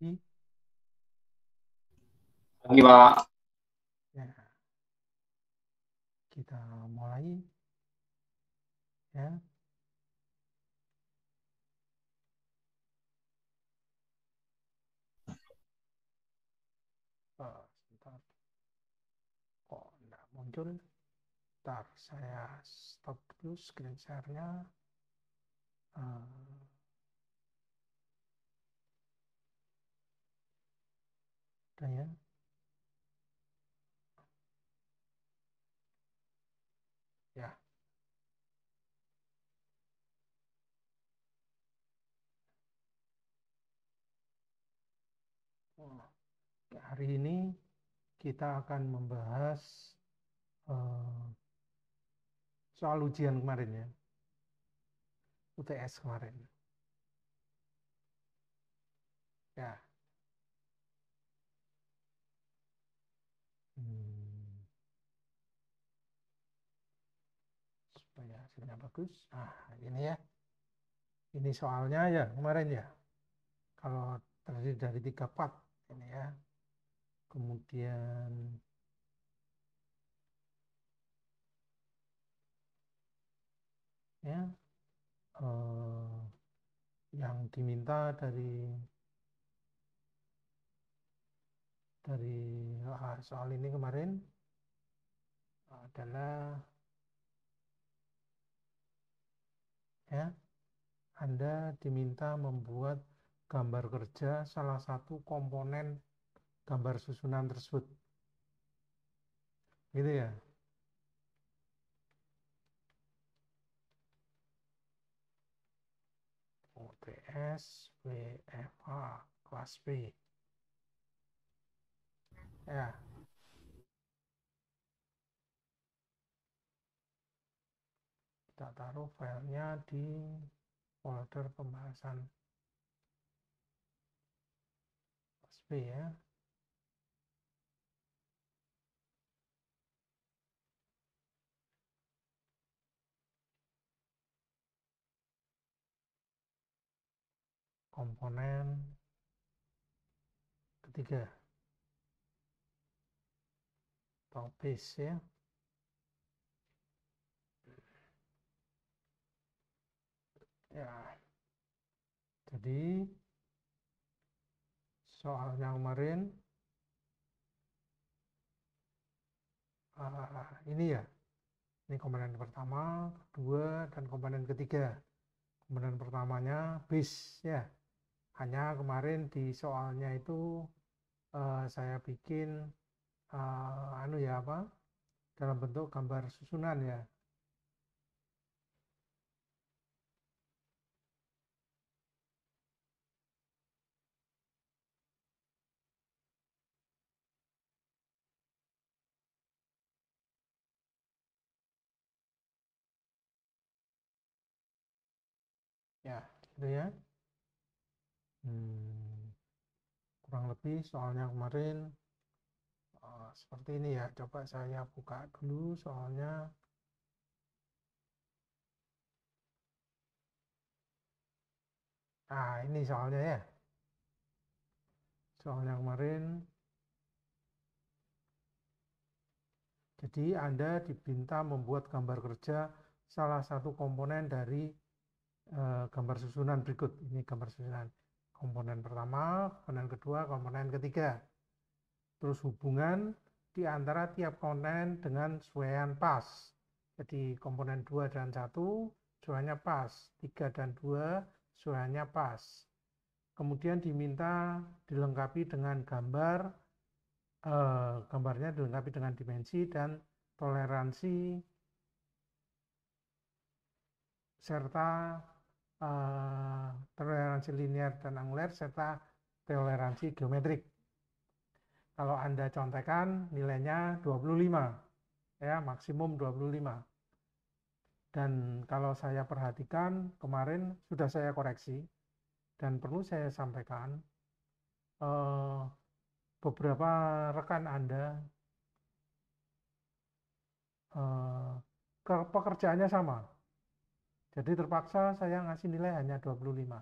Jadi, Lagi Pak, ya, kita mulai ya. Sebentar, kok nggak muncul? Ntar saya stop dulu screen share-nya. Eh, udah ya. Ya, oh, hari ini kita akan membahas eh, soal ujian kemarin ya, UTS kemarin. Ya, hmm, supaya hasilnya bagus. Ah, ini ya, ini soalnya ya kemarin ya. Kalau terdiri dari 3 part ini ya. Kemudian ya eh, yang diminta dari soal ini kemarin adalah ya Anda diminta membuat gambar kerja salah satu komponen gambar susunan tersebut, gitu ya. UTS WFH kelas B ya. Kita taruh filenya di folder pembahasan kelas B ya. Komponen ketiga atau base ya. Ya, jadi soalnya kemarin ini ya, ini komponen pertama, kedua, dan komponen ketiga. Komponen pertamanya base ya. Hanya kemarin di soalnya itu saya bikin anu ya apa? Dalam bentuk gambar susunan ya. Ya, gitu ya. Hmm, kurang lebih soalnya kemarin seperti ini ya. Coba saya buka dulu soalnya. Nah, ini soalnya ya. Soalnya kemarin, jadi Anda diminta membuat gambar kerja salah satu komponen dari gambar susunan berikut. Ini gambar susunan komponen pertama, komponen kedua, komponen ketiga. Terus hubungan di antara tiap komponen dengan suaian pas. Jadi komponen 2 dan 1 suaiannya pas, 3 dan 2 suaiannya pas. Kemudian diminta dilengkapi dengan gambarnya dilengkapi dengan dimensi dan toleransi serta toleransi linear dan angular serta toleransi geometrik. Kalau Anda contekan nilainya 25 ya, maksimum 25. Dan kalau saya perhatikan kemarin sudah saya koreksi dan perlu saya sampaikan eh, beberapa rekan Anda pekerjaannya sama. Jadi terpaksa saya ngasih nilai hanya 25.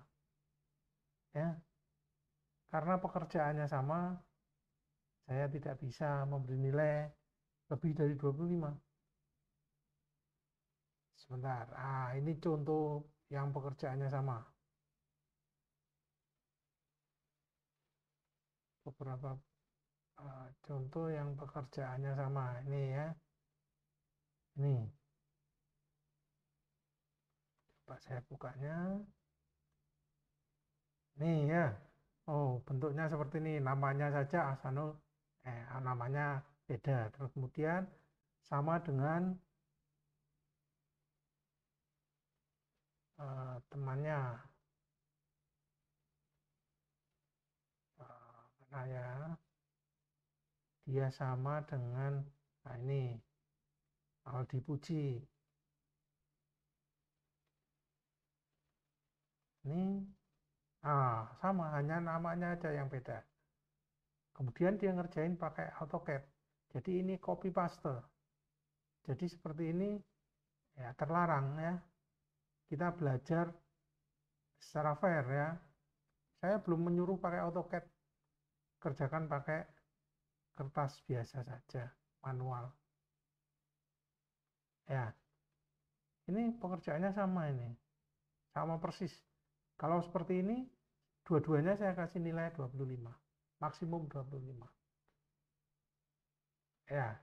Ya. karena pekerjaannya sama, saya tidak bisa memberi nilai lebih dari 25. Sebentar, ini contoh yang pekerjaannya sama. Beberapa contoh yang pekerjaannya sama. Ini ya, ini. Coba saya bukanya. Nih ya. Oh, bentuknya seperti ini. Namanya saja Ahsanul. Namanya beda. Terus kemudian sama dengan temannya. Mana ya? Dia sama dengan, nah ini, Aldi Puji. Ini, sama, hanya namanya aja yang beda. Kemudian dia ngerjain pakai AutoCAD. Jadi ini copy paste. Jadi seperti ini ya terlarang ya. Kita belajar secara fair ya. Saya belum menyuruh pakai AutoCAD. Kerjakan pakai kertas biasa saja, manual. Ya. Ini pekerjaannya sama ini. Sama persis. Kalau seperti ini, dua-duanya saya kasih nilai 25. Maksimum 25. Ya.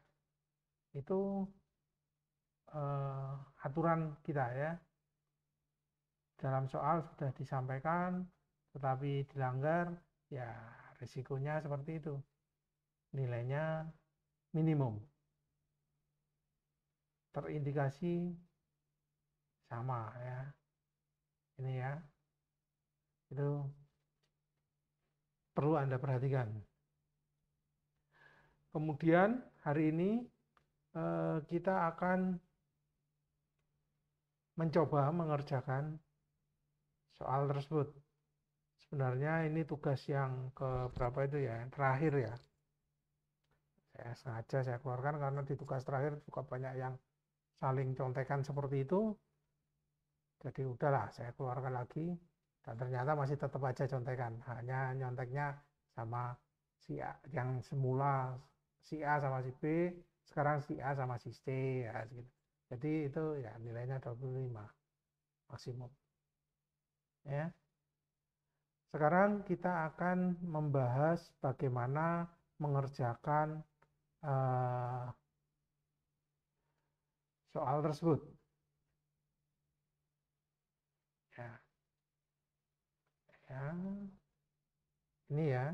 Itu aturan kita ya. Dalam soal sudah disampaikan, tetapi dilanggar, ya risikonya seperti itu. Nilainya minimum. Terindikasi sama ya. Ini ya. Itu perlu Anda perhatikan. Kemudian hari ini kita akan mencoba mengerjakan soal tersebut. Sebenarnya ini tugas yang keberapa itu ya, terakhir ya. Saya sengaja saya keluarkan karena di tugas terakhir juga banyak yang saling contekan seperti itu. Jadi udahlah saya keluarkan lagi dan ternyata masih tetap aja contekan. Hanya nyonteknya sama si A, yang semula si A sama si B, sekarang si A sama si C ya gitu. Jadi itu ya nilainya 25 maksimum. Ya. Sekarang kita akan membahas bagaimana mengerjakan soal tersebut. Ya. Ya. Ini ya.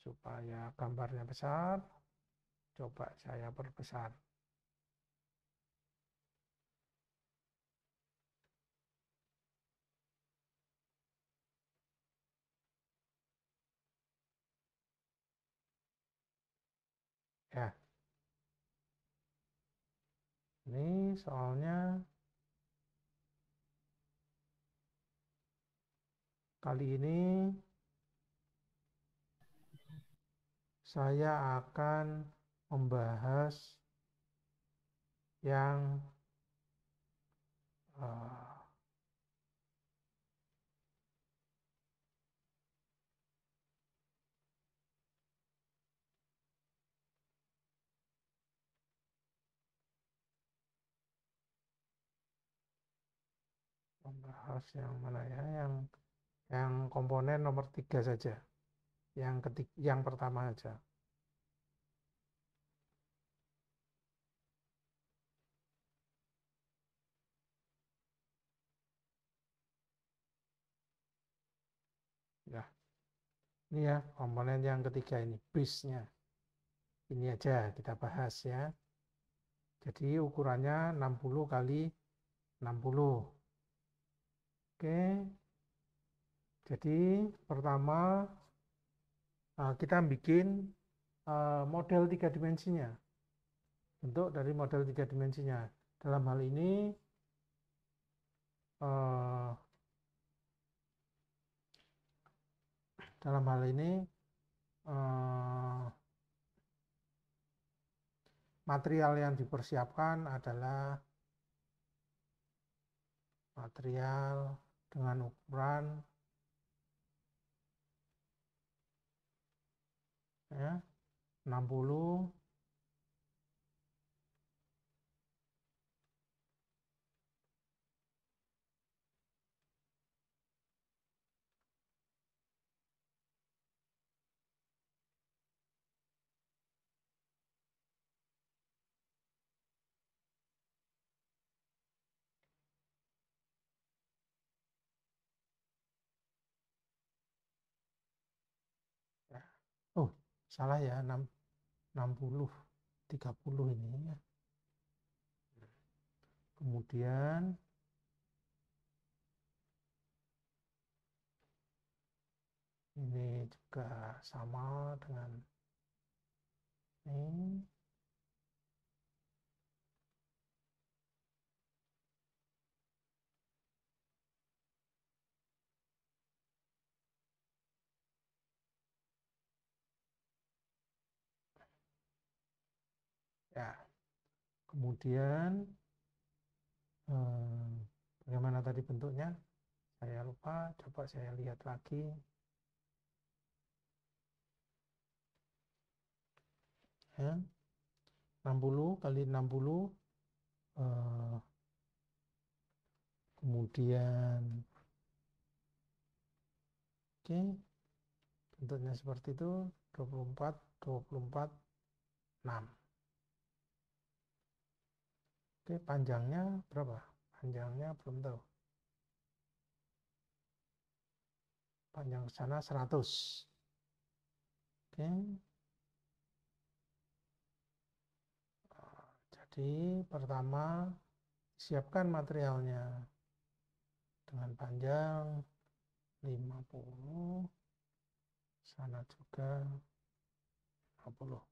Supaya gambarnya besar, coba saya perbesar. Ya. Ini soalnya kali ini saya akan membahas yang membahas yang mana ya, yang komponen nomor 3 saja, yang pertama saja. Ya, ini ya komponen yang ketiga ini, base-nya. Ini aja kita bahas ya. Jadi ukurannya 60 kali 60. Oke. Jadi pertama kita bikin model 3 dimensinya. Bentuk dari model 3 dimensinya. Dalam hal ini material yang dipersiapkan adalah material dengan ukuran ya 60 ya. Oh, salah ya, 60 30 ini ya. Kemudian ini juga sama dengan ini. Ya, kemudian bagaimana tadi bentuknya? Saya lupa, coba saya lihat lagi. Ya, 60 kali 60 kemudian oke, bentuknya seperti itu 24 24 6. Oke, panjangnya berapa? Panjangnya belum tahu. Panjang sana 100. Oke. Jadi pertama siapkan materialnya dengan panjang 50, sana juga 50,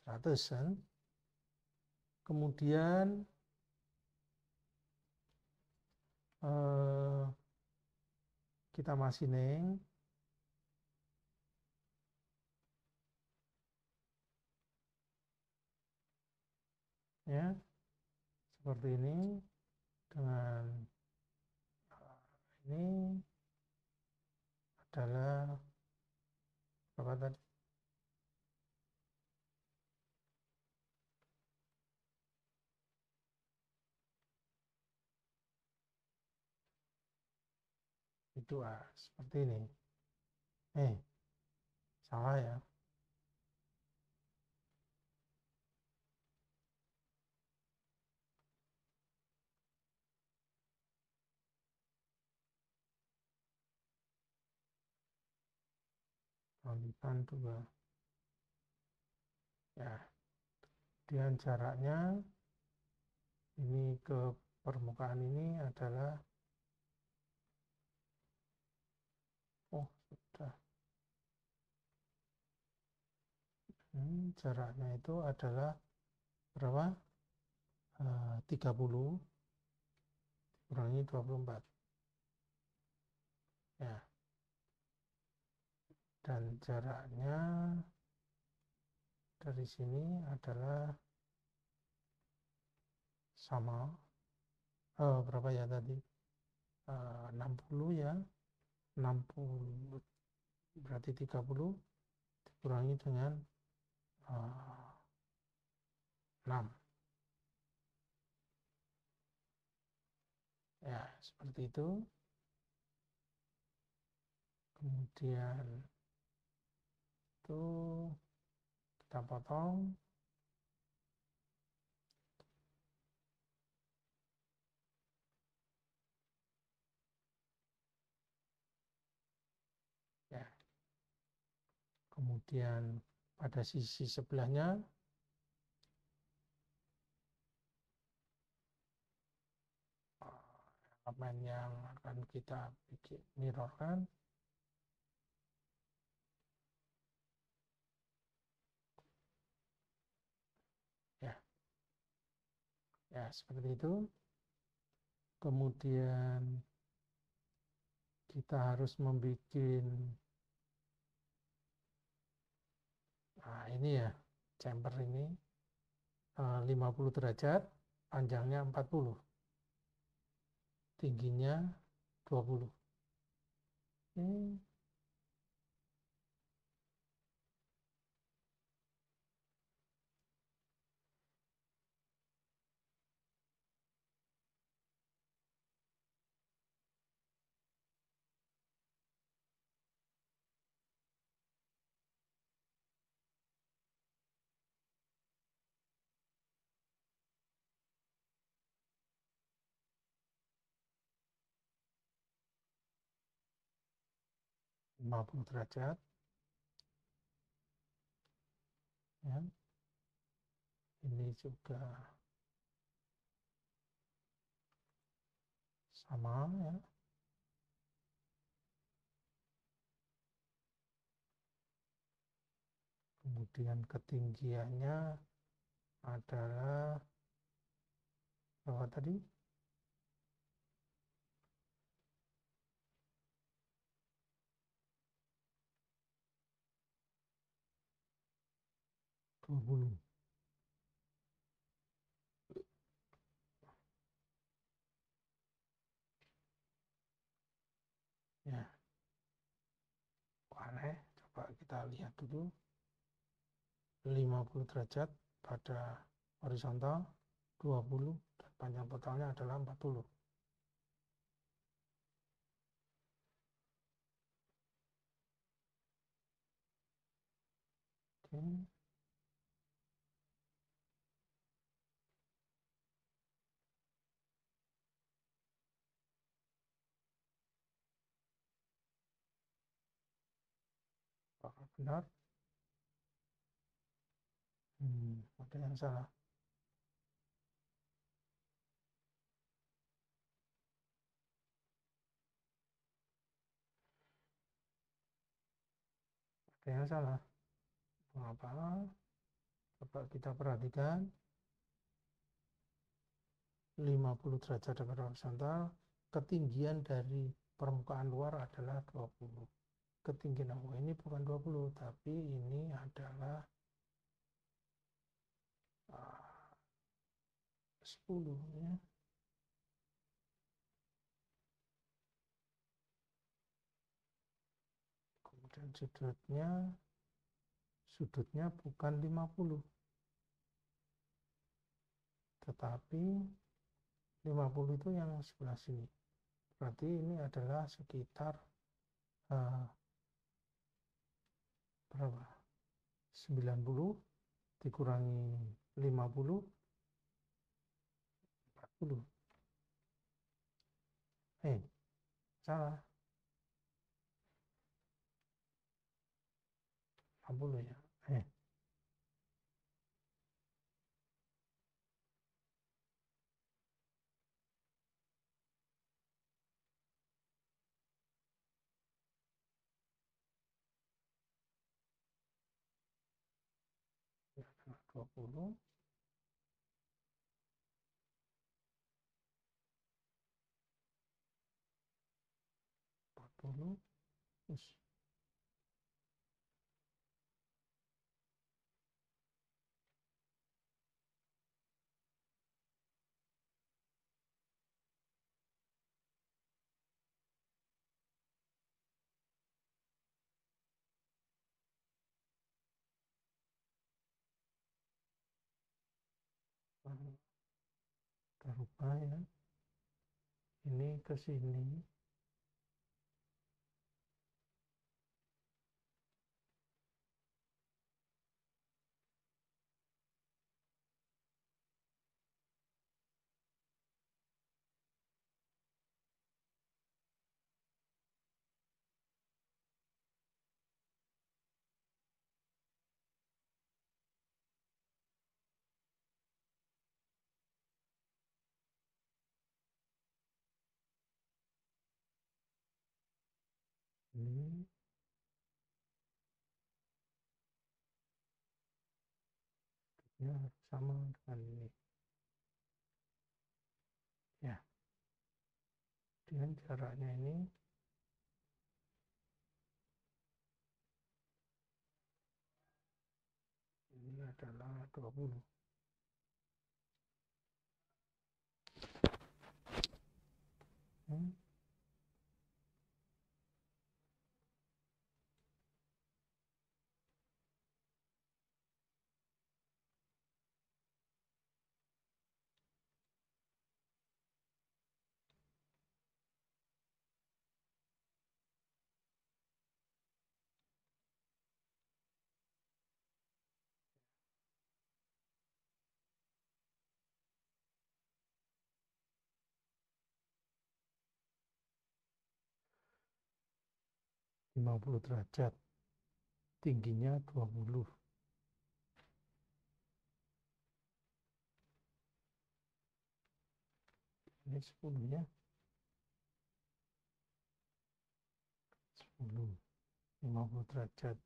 100 kan? Kemudian kita masining ya seperti ini dengan ini adalah berapa tadi? Itu seperti ini. Salah ya. Kalikan 2. Ya, kemudian jaraknya ini ke permukaan ini adalah sudah. Jaraknya itu adalah berapa? 30 kurangi 24. Ya. Dan jaraknya dari sini adalah sama. Berapa ya tadi? 60 ya. 60 berarti 30 dikurangi dengan 6. Ya, seperti itu. Kemudian itu kita potong. Ya. Kemudian pada sisi sebelahnya elemen yang akan kita bikin mirrorkan. Ya, seperti itu. Kemudian kita harus membuat ini ya, chamber ini 50 derajat, panjangnya 40. tingginya 20. Oke. Lima puluh derajat ya. Ini juga sama ya. Kemudian ketinggiannya adalah berapa tadi? 20. Ya, aneh. Coba kita lihat dulu. 50 derajat pada horizontal, 20 dan panjang totalnya adalah 40. Oke. Apakah benar? Ada yang salah. Ada yang salah. Mengapa? Coba kita perhatikan. 50 derajat pada horizontal, ketinggian dari permukaan luar adalah 20. Ketinggian ini bukan 20, tapi ini adalah 10 ya. Kemudian sudutnya bukan 50, tetapi 50 itu yang sebelah sini. Berarti ini adalah sekitar berapa? 90 dikurangi 50, 40. Salah. 60 ya. Ya, 20. 40. Terus kita rubah ya. Ini ke sini. Ini ya sama dengan ini. Ya, dengan jaraknya ini adalah 20. Hmm. Lima puluh derajat, tingginya 20. Ini 10 ya. 10. 50 derajat.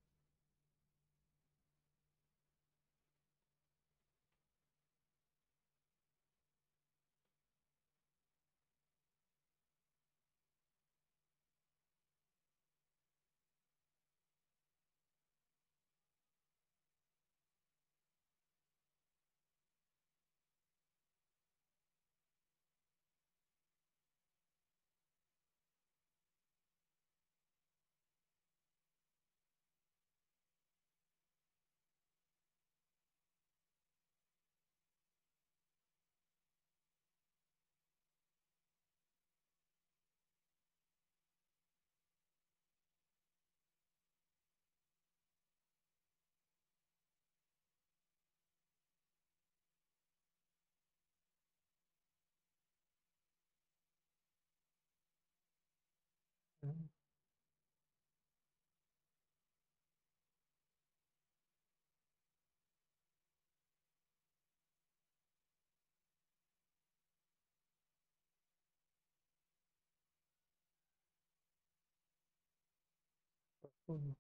Hmm.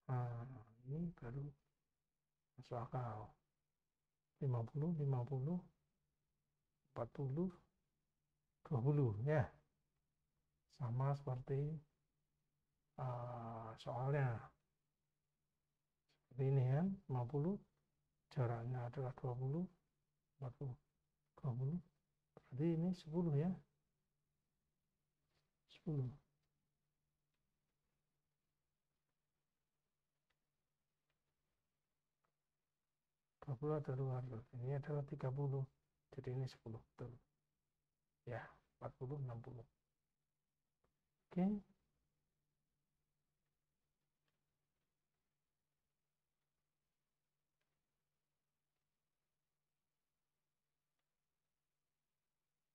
Nah, ini baru masuk akal. 50, 50, 40, 20 ya. Sama seperti soalnya. Seperti ini kan, 50, jaraknya adalah 20, 40, 20. Berarti ini 10 ya. 10. 20 ada luar. Ini adalah 30. Jadi ini 10. Betul. Ya, 40, 60. Oke.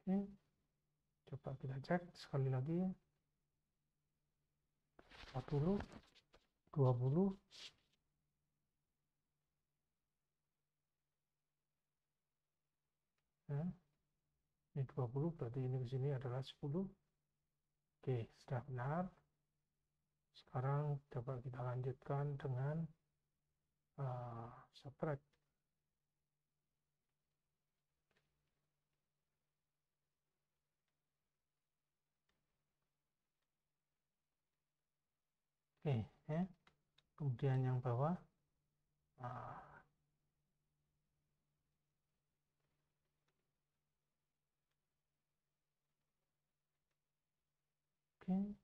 Oke. Coba kita cek sekali lagi. 40, 20. Ya. Ini 20, berarti ini ke sini adalah 10. Oke, sudah benar. Sekarang coba kita lanjutkan dengan subtract. Oke, ya. Kemudian yang bawah. Oke.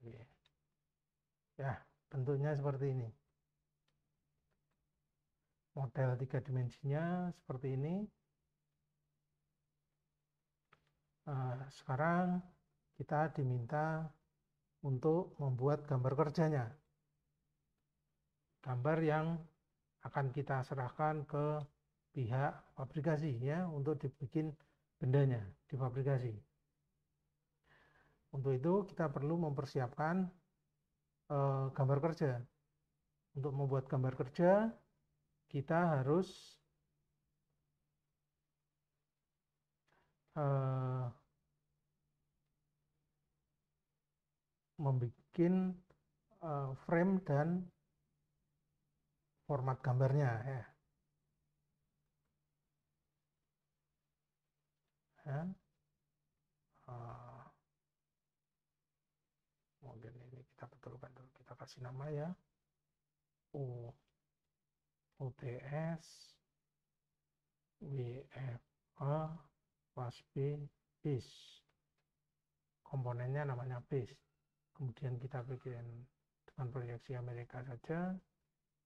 Oke. Ya, bentuknya seperti ini. Model 3 dimensinya seperti ini. Sekarang kita diminta untuk membuat gambar kerjanya. Gambar yang akan kita serahkan ke pihak fabrikasi ya untuk dibikin bendanya di fabrikasi. Untuk itu kita perlu mempersiapkan gambar kerja. Untuk membuat gambar kerja kita harus membuat frame dan format gambarnya ya. Kemudian ini kita betulkan dulu, kita kasih nama ya, UTS WFA kelas B base. Komponennya namanya base. Kemudian kita bikin dengan proyeksi Amerika saja,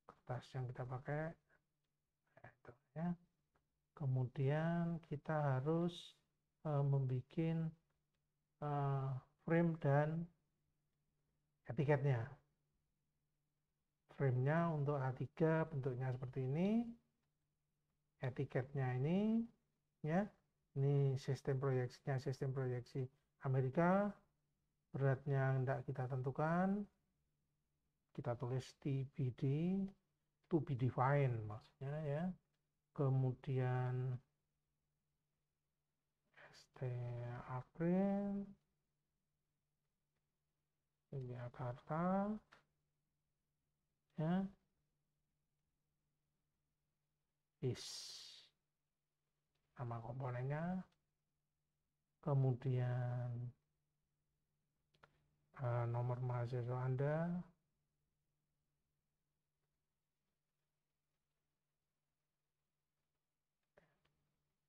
kertas yang kita pakai, itu ya. Kemudian kita harus membuat frame dan etiketnya. Frame-nya untuk A3 bentuknya seperti ini, etiketnya ini, ya. Ini sistem proyeksi Amerika. Beratnya tidak kita tentukan, kita tulis TBD, to be defined maksudnya ya. Kemudian ST April, Jakarta, ya, is nama komponennya. Kemudian nomor mahasiswa Anda,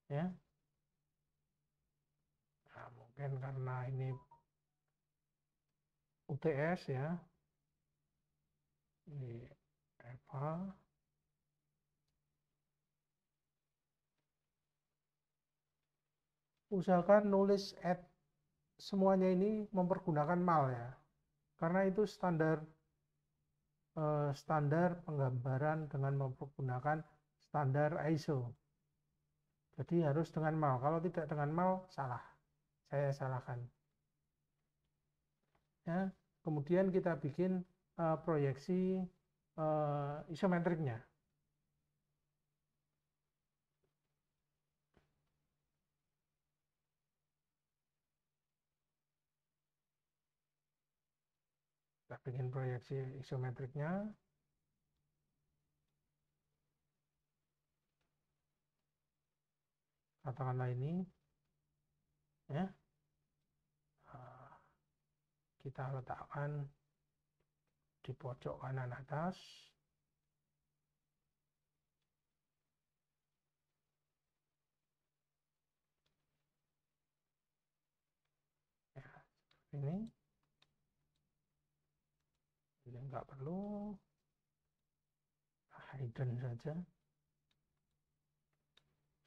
ya. Nah, mungkin karena ini UTS ya, ini Eva. Usahakan nulis semuanya ini mempergunakan mal ya, karena itu standar penggambaran dengan menggunakan standar ISO. Jadi harus dengan mal. Kalau tidak dengan mal, salah. Saya salahkan. Ya. Kemudian kita bikin proyeksi isometriknya. Kita bikin proyeksi isometriknya. Katakanlah ini, ya. Kita letakkan di pojok kanan atas. Ya, ini enggak perlu, hidden saja.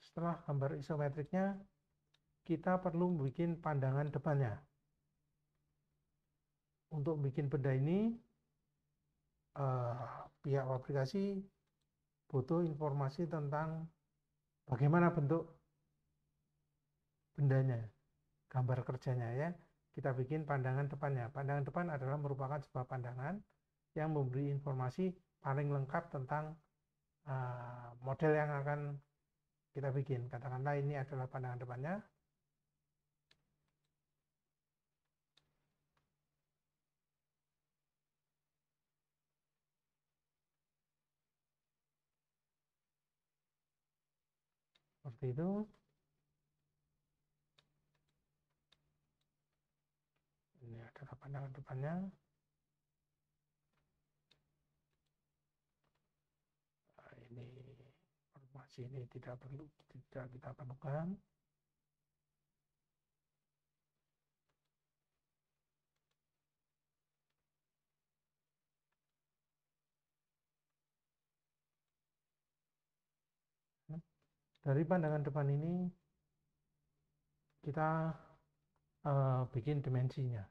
Setelah gambar isometriknya, kita perlu bikin pandangan depannya. Untuk bikin benda ini, pihak aplikasi butuh informasi tentang bagaimana bentuk bendanya, gambar kerjanya ya. Kita bikin pandangan depannya. Pandangan depan adalah merupakan sebuah pandangan yang memberi informasi paling lengkap tentang model yang akan kita bikin. Katakanlah ini adalah pandangan depannya. Seperti itu. Ini adalah pandangan depannya. Nah, ini informasi ini tidak kita perlukan. Dari pandangan depan ini kita bikin dimensinya.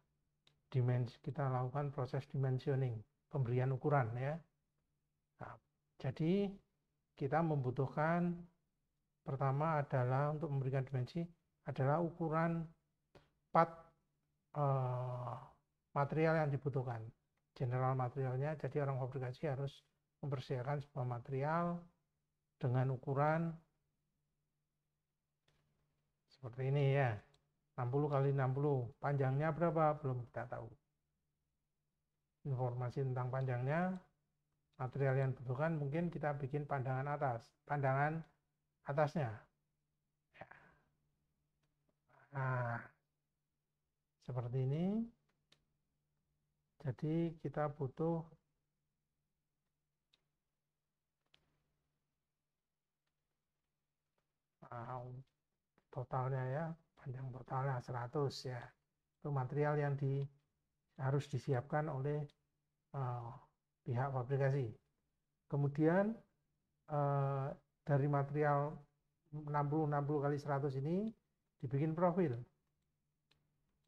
Kita lakukan proses dimensioning, pemberian ukuran ya. Nah, jadi kita membutuhkan pertama adalah untuk memberikan dimensi adalah ukuran part material yang dibutuhkan. General materialnya, jadi orang fabrikasi harus mempersediakan sebuah material dengan ukuran seperti ini ya, 60 kali 60. Panjangnya berapa? Belum kita tahu. Informasi tentang panjangnya, material yang dibutuhkan mungkin kita bikin pandangan atasnya. Ya. Nah, seperti ini. Jadi kita butuh totalnya ya, panjang portalnya 100 ya. Itu material yang harus disiapkan oleh pihak fabrikasi. Kemudian dari material 60 kali 100 ini dibikin profil.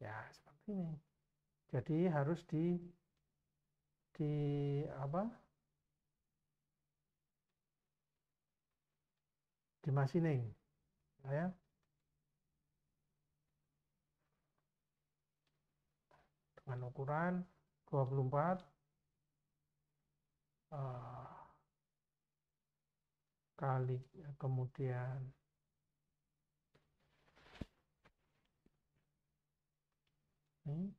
Ya, seperti ini. Jadi harus di machining ya. Dengan ukuran 24 kali, kemudian ini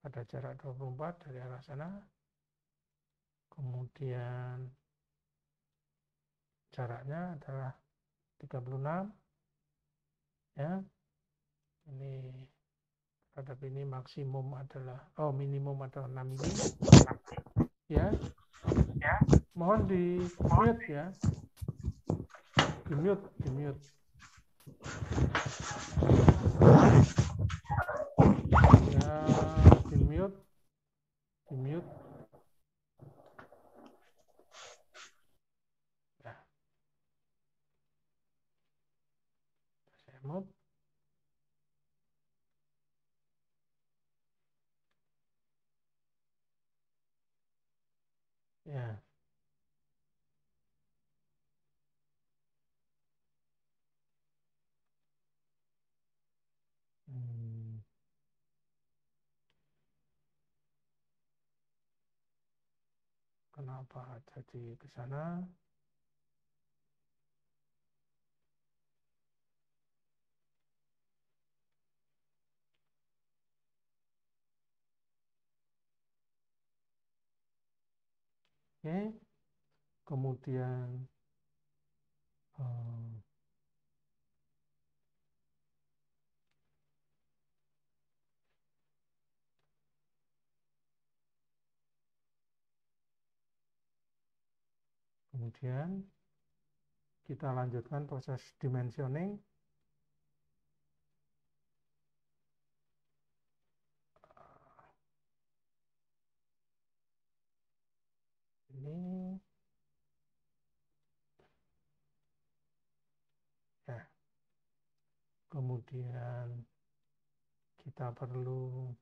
pada jarak 24 dari arah sana, kemudian jaraknya adalah 36 ya. Ini terhadap ini maksimum adalah minimum adalah 6 mili ya. Mohon di mute ya, di mute ya, di mute ya. Saya mute. Ya. Kenapa jadi ke sana? Oke. Kemudian kita lanjutkan proses dimensioning. Ini ya. Kemudian kita perlu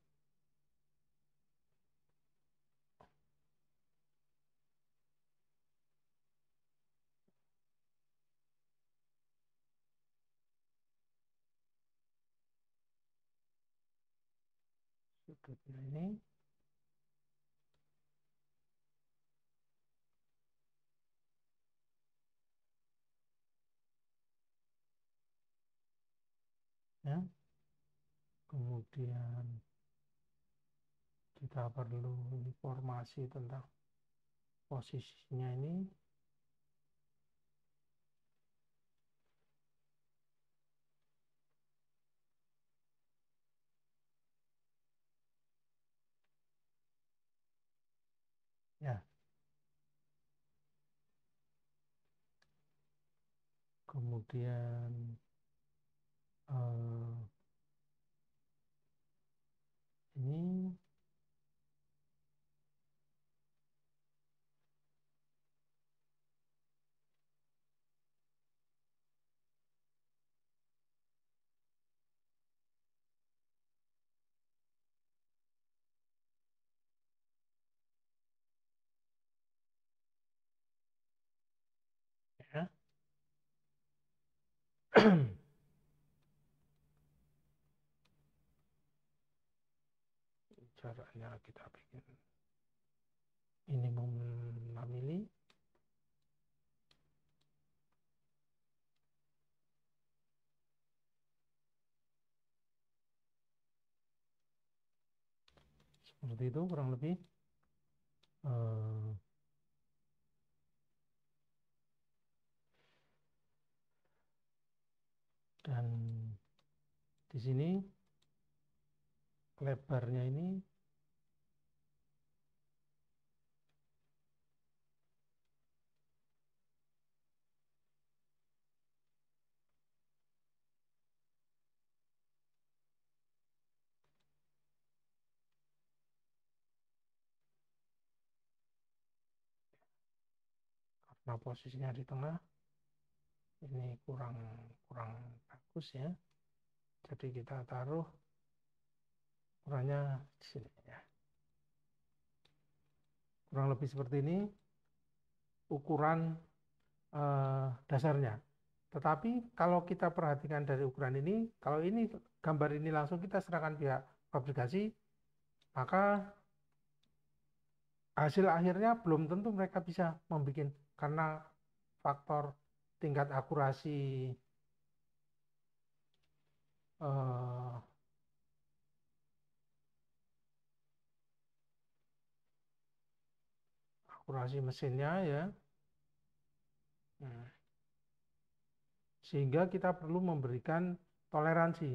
sudutnya ini. Ya. Kemudian kita perlu informasi tentang posisinya ini. Ya. Kemudian ini ya. Jaraknya kita bikin minimum 6 mili. Seperti itu kurang lebih. Dan di sini lebarnya ini Nah, posisinya di tengah ini kurang kurang bagus ya. Jadi kita taruh ukurannya di sini ya. Kurang lebih seperti ini ukuran dasarnya. Tetapi kalau kita perhatikan dari ukuran ini, kalau ini gambar ini langsung kita serahkan pihak fabrikasi, maka hasil akhirnya belum tentu mereka bisa membuat, karena faktor tingkat eh, akurasi mesinnya ya. Hmm. Sehingga kita perlu memberikan toleransi.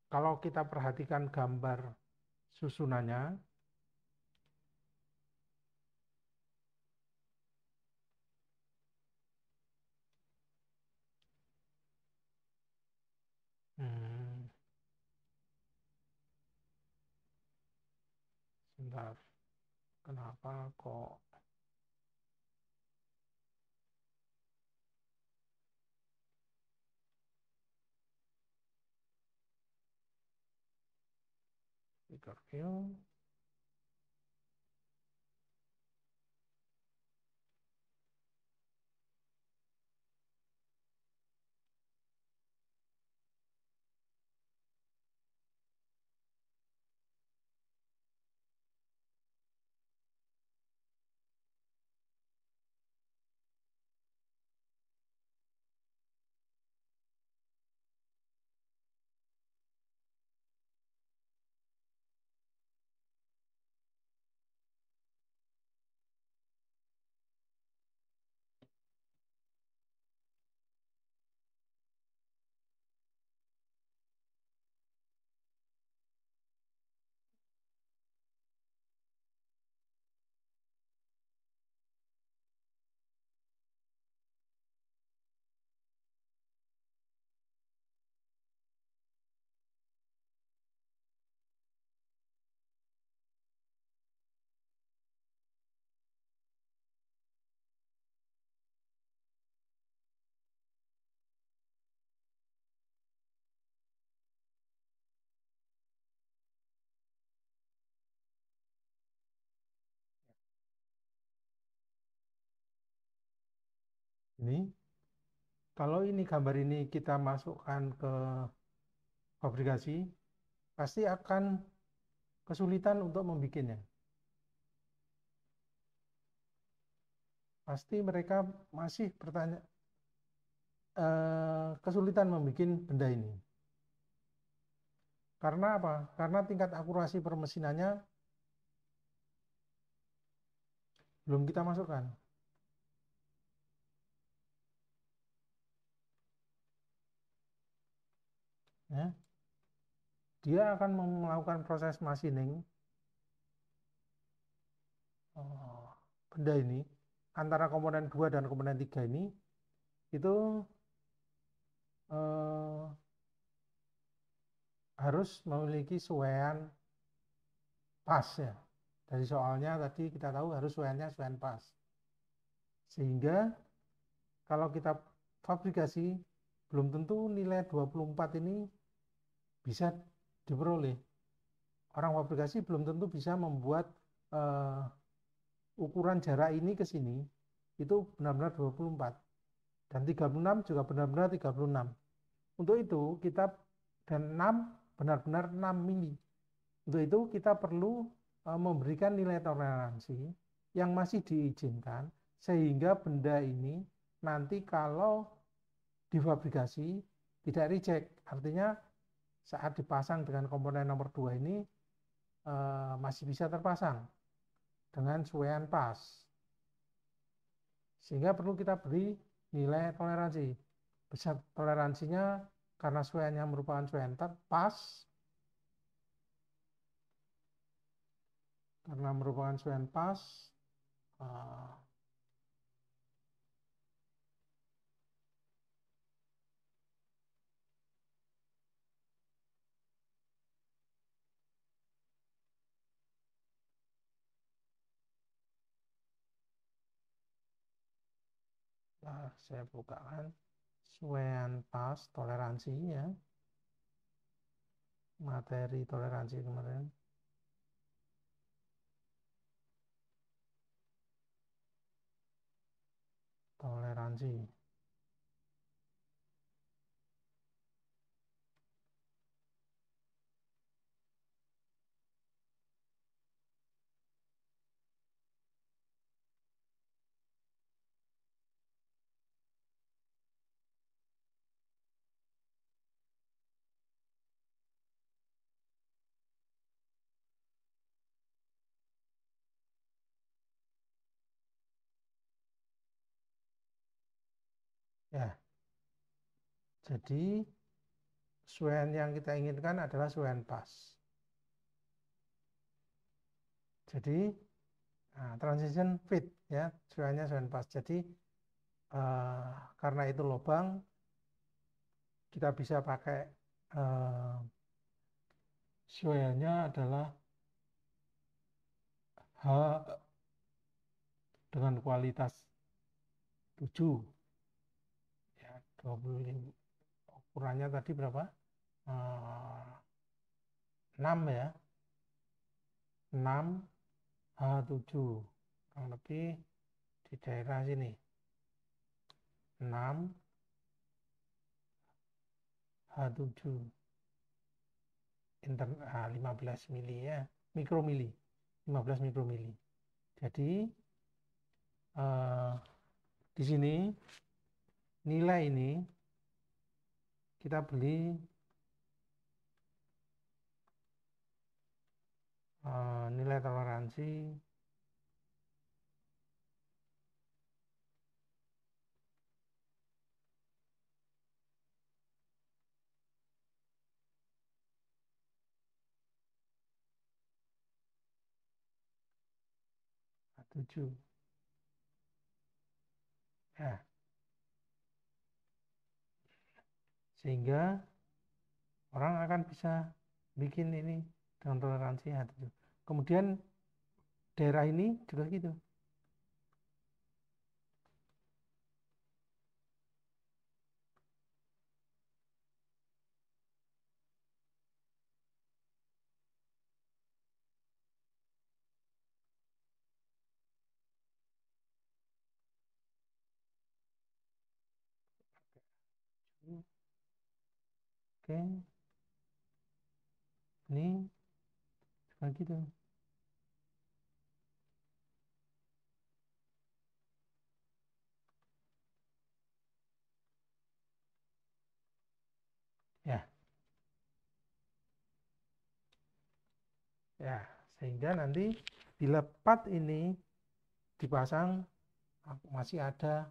Kalau kita perhatikan gambar susunannya, hmm, sebentar, kenapa kok figure view? Ini, kalau ini gambar ini kita masukkan ke fabrikasi, pasti akan kesulitan untuk membuatnya. Pasti mereka masih bertanya, kesulitan membuat benda ini. Karena apa? Karena tingkat akurasi permesinannya belum kita masukkan. Ya. Dia akan melakukan proses machining benda ini antara komponen 2 dan komponen 3 ini itu eh, harus memiliki suaian pas ya. Dari soalnya tadi kita tahu harus suaiannya suaian pas. Sehingga kalau kita fabrikasi belum tentu nilai 24 ini bisa diperoleh. Orang fabrikasi belum tentu bisa membuat eh, ukuran jarak ini ke sini itu benar-benar 24 dan 36 juga benar-benar 36. Untuk itu kita dan 6 benar-benar 6 mili. Untuk itu kita perlu memberikan nilai toleransi yang masih diizinkan sehingga benda ini nanti kalau difabrikasi tidak reject. Artinya saat dipasang dengan komponen nomor 2 ini masih bisa terpasang dengan suaian pas. Sehingga perlu kita beri nilai toleransi. Besar toleransinya karena suaiannya merupakan suaian pas, karena merupakan suaian pas, uh, Saya bukakan Swain pas toleransinya, materi toleransi kemarin. Toleransi. Ya, jadi Swain yang kita inginkan adalah Swain pas. Jadi transition fit ya, Swainnya Swain pas. Jadi karena itu lubang, kita bisa pakai Swainnya adalah H dengan kualitas 7 ya, 25. Ukurannya tadi berapa? 6 ya. 6 H7 kurang lebih di daerah sini. 6 H7 15 mili ya, mikromili, 15 mikromili. Jadi di sini nilai ini kita beli nilai toleransi H7 ya, sehingga orang akan bisa bikin ini dengan toleransi H7. Kemudian daerah ini juga gitu. Oke, ini juga gitu. Ya, ya, sehingga nanti bila part ini dipasang masih ada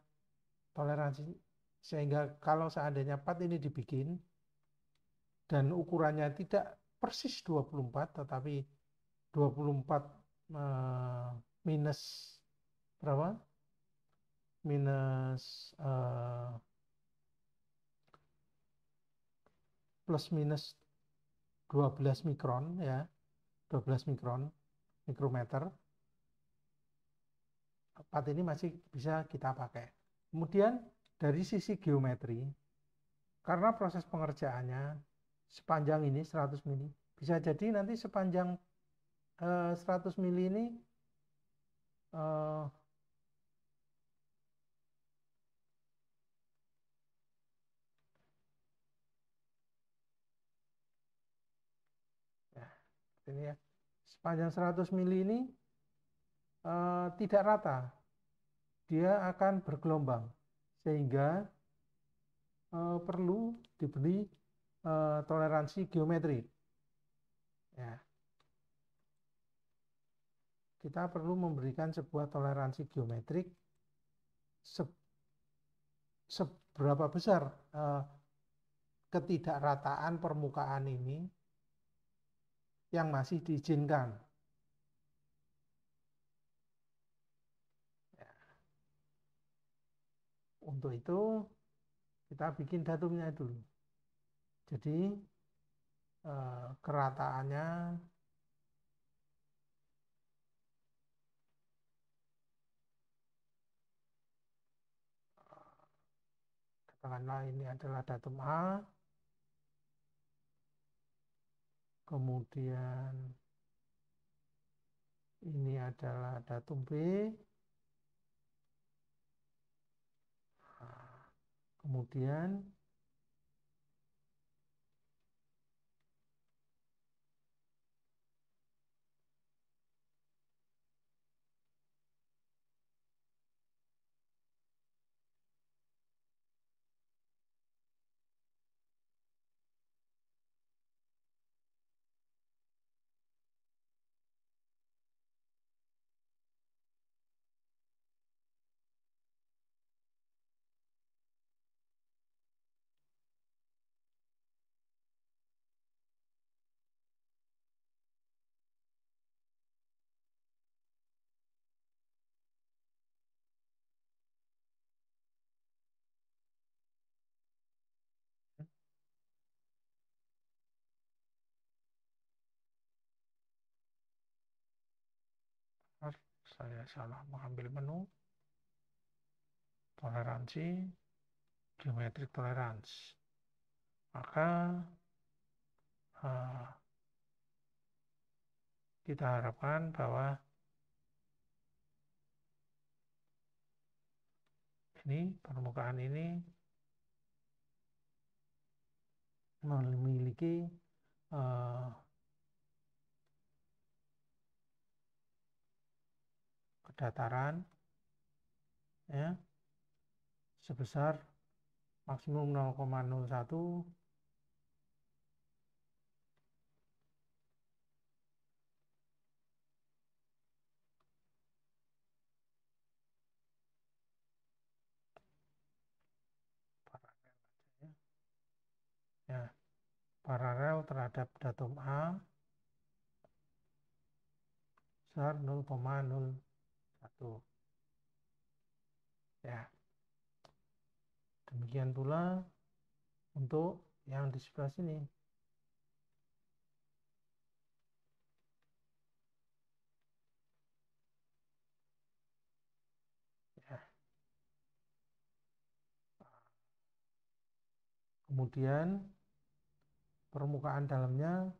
toleransi, sehingga kalau seandainya part ini dibikin dan ukurannya tidak persis 24 tetapi 24 minus berapa? Minus plus minus 12 mikron ya, 12 mikron mikrometer. Part ini masih bisa kita pakai. Kemudian dari sisi geometri, karena proses pengerjaannya sepanjang ini 100 mili, bisa jadi nanti sepanjang 100 mili ini ya, ini ya, sepanjang 100 mili ini tidak rata, dia akan bergelombang, sehingga perlu diberi toleransi geometri. Ya, kita perlu memberikan sebuah toleransi geometrik seberapa besar ketidakrataan permukaan ini yang masih diizinkan. Ya. Untuk itu kita bikin datumnya dulu. Jadi kerataannya Katakanlah ini adalah datum A, kemudian ini adalah datum B, kemudian saya salah mengambil menu toleransi geometric tolerance, maka kita harapkan bahwa ini permukaan ini memiliki kedataran ya sebesar maksimum 0,01 ya, paralel terhadap datum A sebesar 0,01 ya. Demikian pula untuk yang di sebelah sini. Ya. Kemudian permukaan dalamnya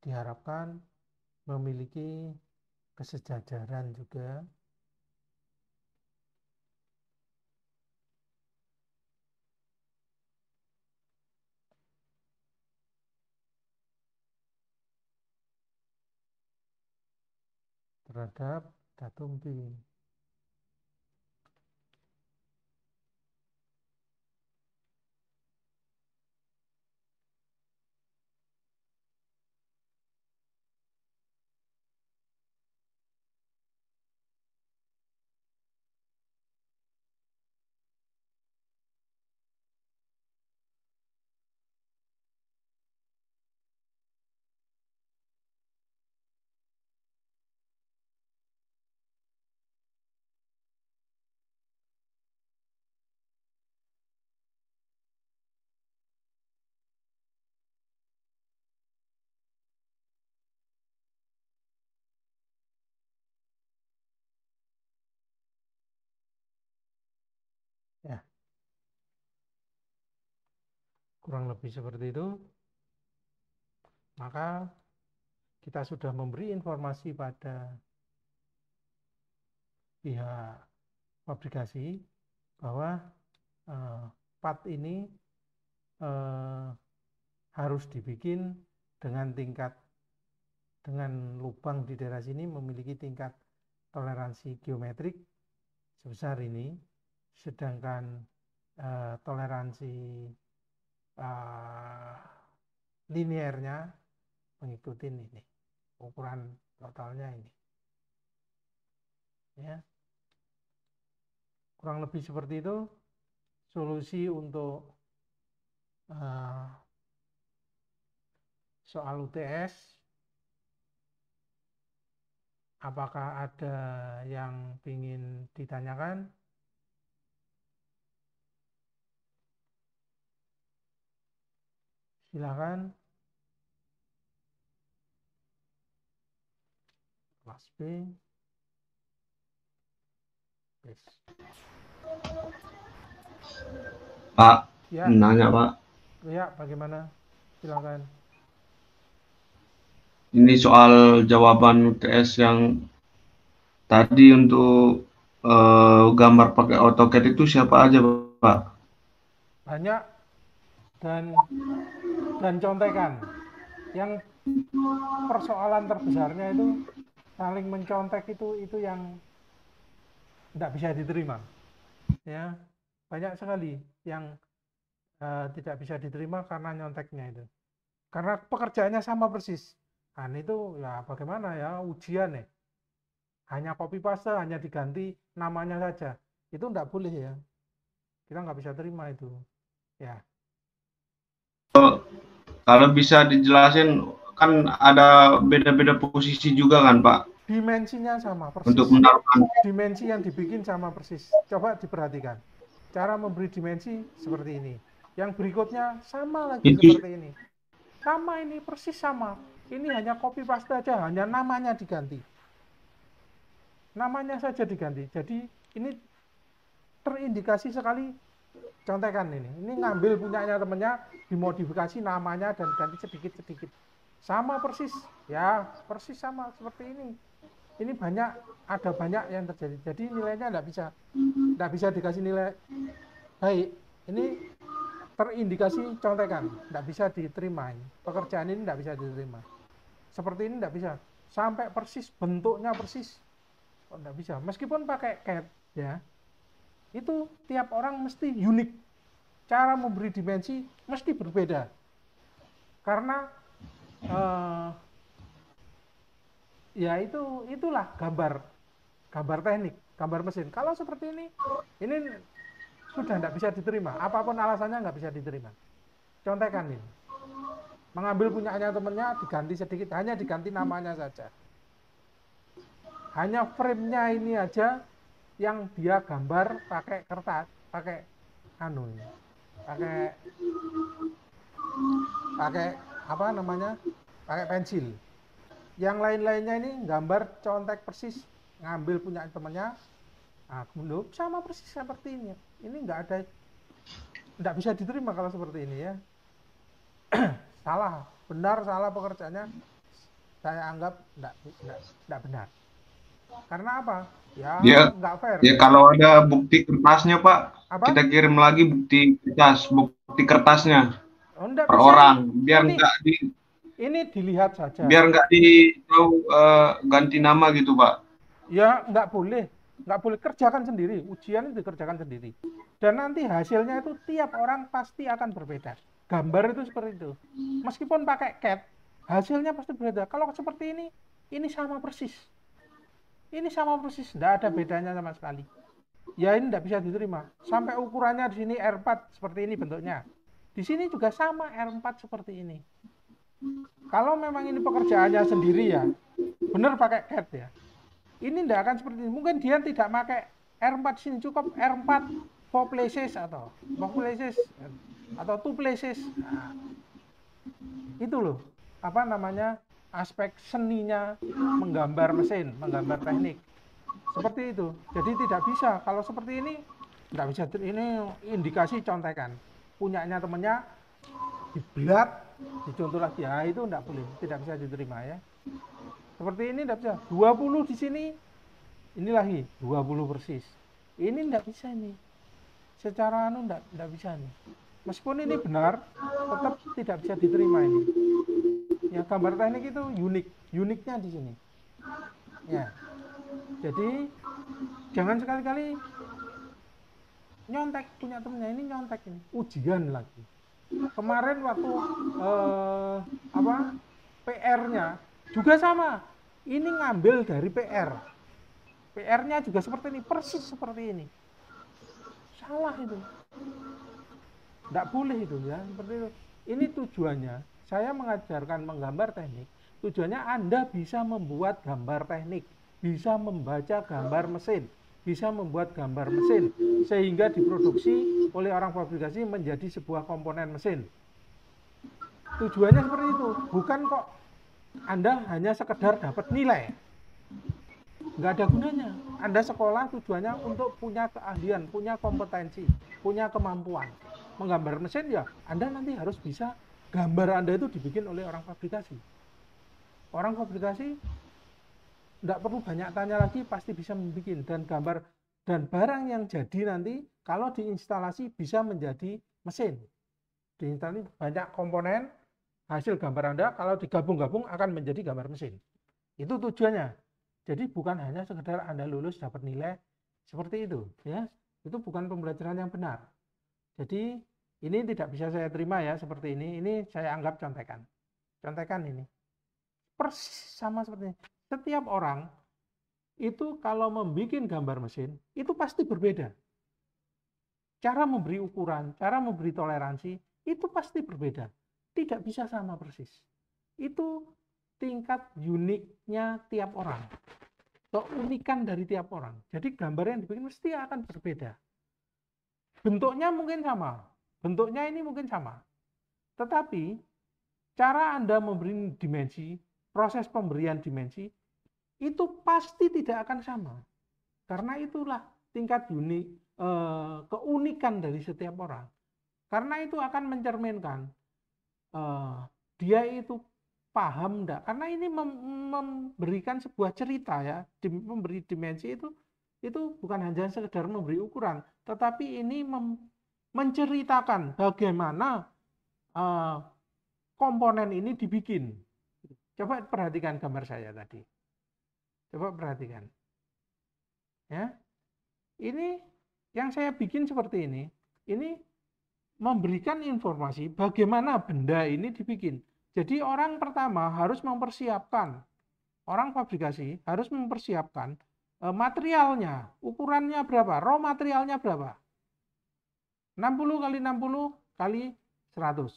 diharapkan memiliki kesejajaran juga. Terhadap datum B. Ya, kurang lebih seperti itu. Maka kita sudah memberi informasi pada pihak fabrikasi bahwa part ini harus dibikin dengan lubang di daerah sini memiliki tingkat toleransi geometrik sebesar ini, sedangkan toleransi linearnya mengikuti ini, ukuran totalnya ini. Ya. Kurang lebih seperti itu solusi untuk soal UTS. Apakah ada yang ingin ditanyakan? Silakan. Kelas B. Yes. Pak, Ya, nanya Pak, ya, bagaimana? Silakan. ini soal jawaban UTS yang tadi untuk gambar pakai AutoCAD itu siapa aja Pak? Banyak dan contekan. Yang persoalan terbesarnya itu saling mencontek itu yang tidak bisa diterima. Ya, banyak sekali yang tidak bisa diterima karena nyonteknya itu. Karena pekerjaannya sama persis. Kan itu ya bagaimana ya ujian ya. Hanya copy paste, hanya diganti namanya saja. Itu enggak boleh ya. Kita nggak bisa terima itu. Ya, Kalau bisa dijelasin, kan ada beda-beda posisi juga kan Pak, dimensinya sama untuk persis. menaruhkan. Dimensi yang dibikin sama persis. Coba diperhatikan. Cara memberi dimensi seperti ini. Yang berikutnya sama lagi Itu seperti ini. Sama ini persis sama. Ini hanya copy paste aja, hanya namanya diganti. Namanya saja diganti. Jadi ini terindikasi sekali contekan ini. Ini ngambil punyanya temennya, dimodifikasi namanya dan ganti sedikit-sedikit. Sama persis, ya persis sama seperti ini. Ini banyak, ada banyak yang terjadi. Jadi nilainya nggak bisa dikasih nilai baik. Ini terindikasi contekan, nggak bisa diterima ini. Pekerjaan ini nggak bisa diterima. Seperti ini nggak bisa. Sampai persis, bentuknya persis, kok nggak bisa. Meskipun pakai CAD, ya, itu tiap orang mesti unik. Cara memberi dimensi mesti berbeda. Karena eh, ya itulah gambar teknik, gambar mesin. Kalau seperti ini sudah tidak bisa diterima. Apapun alasannya nggak bisa diterima. Contekan ini. Mengambil punyanya temennya, diganti sedikit, hanya diganti namanya saja. Hanya frame-nya ini aja yang dia gambar pakai kertas, pakai anu ini, pakai pakai apa namanya? Pakai pensil. Yang lain-lainnya ini gambar contek persis, ngambil punya temennya, nah, kemudian sama persis seperti ini. Ini nggak ada, nggak bisa diterima kalau seperti ini ya. Salah, benar salah pekerjaannya saya anggap nggak benar. Karena apa? Ya Ya, nggak fair. ya kalau ada bukti kertasnya Pak, kita Apa? kirim lagi bukti kertasnya Oh, nggak per bisa ini. orang, Ini dilihat saja. biar nggak di tahu, ganti nama gitu Pak. Ya nggak boleh kerjakan sendiri. Ujian itu dikerjakan sendiri. Dan nanti hasilnya itu tiap orang pasti akan berbeda. Gambar itu seperti itu. Meskipun pakai CAD, hasilnya pasti berbeda. Kalau seperti ini sama persis. Ini sama persis, nggak ada bedanya sama sekali. Ya ini tidak bisa diterima. Sampai ukurannya di sini R4 seperti ini bentuknya. Di sini juga sama R4 seperti ini. Kalau memang ini pekerjaannya sendiri ya, benar pakai CAD ya. Ini tidak akan seperti ini. Mungkin dia tidak pakai R4 sini, cukup R4 four places atau two places. Nah, itu loh, apa namanya, aspek seninya menggambar mesin, menggambar teknik. Seperti itu. Jadi tidak bisa. Kalau seperti ini tidak bisa. Ini indikasi contekan. Punyanya temennya dibelat, dicontoh lagi. Ya itu tidak boleh, tidak bisa diterima ya. Seperti ini tidak bisa. 20 di sini, ini lagi 20 persis. Ini tidak bisa ini. Secara anu tidak bisa nih. Meskipun ini benar, tetap tidak bisa diterima ini. Ya gambar teknik itu uniknya di sini. Ya. Jadi jangan sekali-kali nyontek punya temennya, ini nyontek ini ujian lagi. Kemarin waktu apa PR-nya juga sama, ini ngambil dari PR-nya juga seperti ini, persis seperti ini. Salah itu, nggak boleh itu ya, seperti itu. Ini tujuannya saya mengajarkan menggambar teknik, tujuannya Anda bisa membuat gambar teknik, bisa membaca gambar mesin, bisa membuat gambar mesin sehingga diproduksi oleh orang fabrikasi menjadi sebuah komponen mesin. Tujuannya seperti itu, bukan kok Anda hanya sekedar dapat nilai. nggak ada gunanya. Anda sekolah tujuannya untuk punya keahlian, punya kompetensi, punya kemampuan. Menggambar mesin ya, Anda nanti harus bisa gambar Anda itu dibikin oleh orang fabrikasi. Orang fabrikasi nggak perlu banyak tanya lagi, pasti bisa membuat dan gambar dan barang yang jadi nanti kalau diinstalasi bisa menjadi mesin. Diinstalasi banyak komponen, hasil gambar Anda kalau digabung-gabung akan menjadi gambar mesin. Itu tujuannya. Jadi bukan hanya sekedar Anda lulus dapat nilai seperti itu, ya. Itu bukan pembelajaran yang benar. Jadi ini tidak bisa saya terima ya seperti ini. Ini saya anggap contekan. Contekan ini. Persis sama seperti ini. Setiap orang itu kalau membuat gambar mesin itu pasti berbeda. Cara memberi ukuran, cara memberi toleransi itu pasti berbeda. Tidak bisa sama persis. Itu tingkat uniknya tiap orang. Keunikan dari tiap orang. Jadi gambar yang dibikin mesti akan berbeda. Bentuknya mungkin sama. Bentuknya ini mungkin sama. Tetapi cara Anda memberi dimensi, proses pemberian dimensi, itu pasti tidak akan sama. Karena itulah tingkat keunikan dari setiap orang. Karena itu akan mencerminkan dia itu paham enggak. Karena ini memberikan sebuah cerita ya, memberi dimensi itu bukan hanya sekedar memberi ukuran, tetapi ini menceritakan bagaimana komponen ini dibikin. Coba perhatikan gambar saya tadi. Coba perhatikan. Ya. Ini yang saya bikin seperti ini. Ini memberikan informasi bagaimana benda ini dibikin. Jadi orang pertama harus mempersiapkan, orang fabrikasi harus mempersiapkan materialnya, ukurannya berapa, raw materialnya berapa. 60 kali 60 kali 100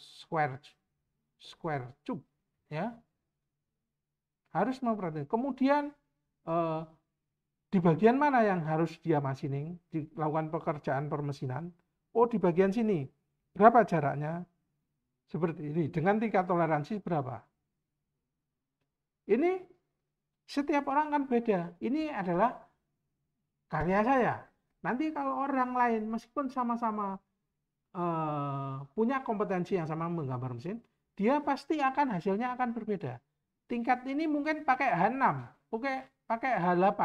square cube ya. Harus memperhatikan. Kemudian di bagian mana yang harus dia machining, dilakukan pekerjaan permesinan? Oh, di bagian sini. Berapa jaraknya? Seperti ini. Dengan tingkat toleransi berapa? Ini setiap orang kan beda. Ini adalah karya saya. Nanti kalau orang lain meskipun sama-sama punya kompetensi yang sama menggambar mesin, dia pasti akan hasilnya akan berbeda. Tingkat ini mungkin pakai H6, pakai H8.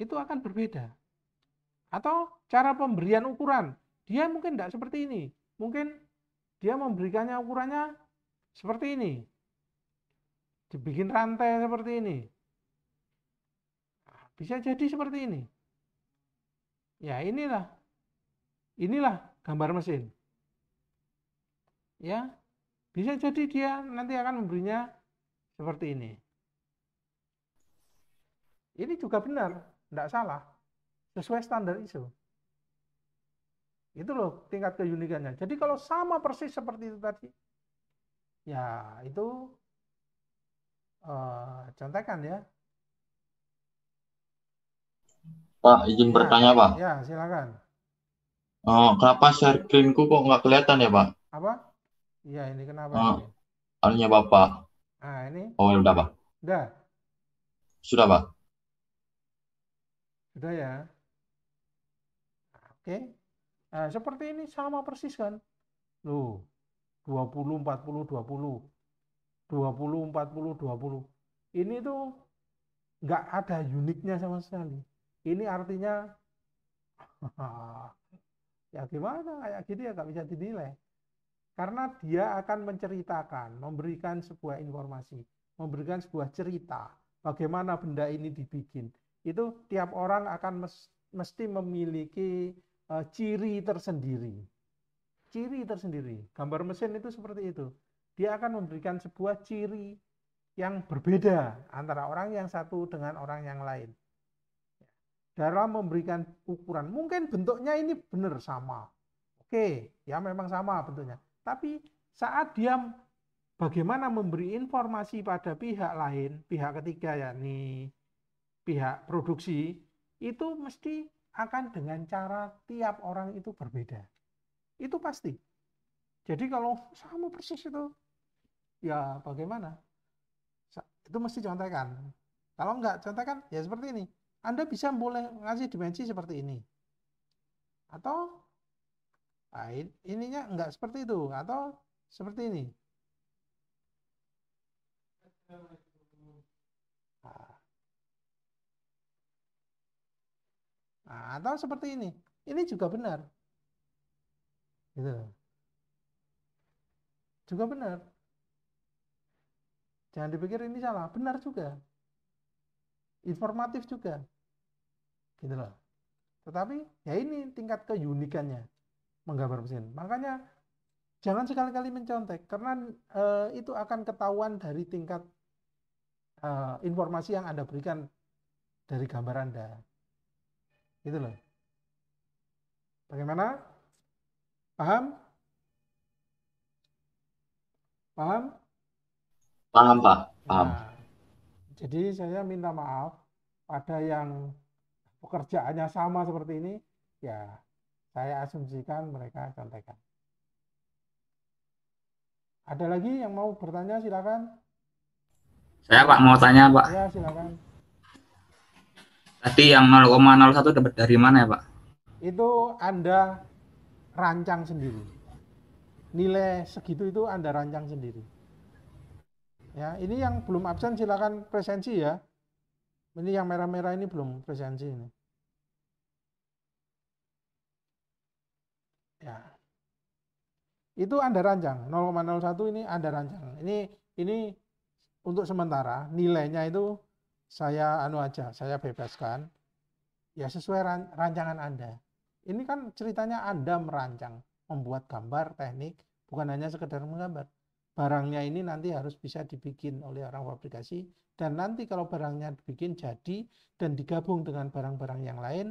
Itu akan berbeda. Atau cara pemberian ukuran, dia mungkin tidak seperti ini. Mungkin dia memberikannya ukurannya seperti ini. Dibikin rantai seperti ini. Bisa jadi seperti ini. Ya, inilah gambar mesin. Ya, bisa jadi dia nanti akan memberinya seperti ini. Ini juga benar, tidak salah. Sesuai standar ISO. Itu loh tingkat keunikannya. Jadi kalau sama persis seperti itu tadi, ya itu contekan ya. Pak, izin Ya, bertanya, Pak. ya silakan. Kenapa share screen-ku kok nggak kelihatan ya, Pak? Apa? Iya, ini kenapa Uh, ini? Anunya Bapak. Nah, ini Oh, ya udah, Pak. udah, Sudah, Pak. sudah ya. Oke. Nah, seperti ini sama persis kan? Loh, 20 40 20. 20 40 20. Ini tuh nggak ada uniknya sama sekali. Ini artinya ya gimana kayak gini ya nggak bisa dinilai. Karena dia akan menceritakan, memberikan sebuah informasi, memberikan sebuah cerita bagaimana benda ini dibikin. Itu tiap orang akan mesti memiliki ciri tersendiri. Ciri tersendiri. Gambar mesin itu seperti itu. Dia akan memberikan sebuah ciri yang berbeda antara orang yang satu dengan orang yang lain. Dalam memberikan ukuran, mungkin bentuknya ini benar sama. Oke, ya memang sama bentuknya. Tapi saat dia bagaimana memberi informasi pada pihak lain, pihak ketiga yakni pihak produksi, itu mesti akan dengan cara tiap orang itu berbeda. Itu pasti. Jadi kalau sama persis itu, ya bagaimana? Itu mesti contekan. Kalau enggak contekan ya seperti ini. Anda bisa boleh ngasih dimensi seperti ini. Atau ininya enggak seperti itu. Atau seperti ini. Nah, atau seperti ini. Ini juga benar. Gitu. Juga benar. Jangan dipikir ini salah. Benar juga. Informatif juga. Gitu loh. Tetapi ya ini tingkat keunikannya menggambar mesin. Makanya jangan sekali-kali mencontek karena itu akan ketahuan dari tingkat informasi yang Anda berikan dari gambar Anda. Gitu loh. Bagaimana? Paham? Paham? Paham, Pak. Paham. Nah, jadi saya minta maaf pada yang pekerjaannya sama seperti ini, ya saya asumsikan mereka contekan. Ada lagi yang mau bertanya, silakan. Saya Pak mau tanya Pak. Ya, silakan. Tadi yang 0,01 dapat dari mana ya Pak? Itu Anda rancang sendiri. Nilai segitu itu Anda rancang sendiri. Ya, ini yang belum absen silakan presensi ya. Ini yang merah-merah ini belum presensi ini. Ya. Itu Anda rancang. 0,01 ini Anda rancang. Ini untuk sementara nilainya itu saya saya bebaskan. Ya sesuai rancangan Anda. Ini kan ceritanya Anda merancang, membuat gambar, teknik, bukan hanya sekedar menggambar. Barangnya ini nanti harus bisa dibikin oleh orang fabrikasi, dan nanti kalau barangnya dibikin jadi dan digabung dengan barang-barang yang lain,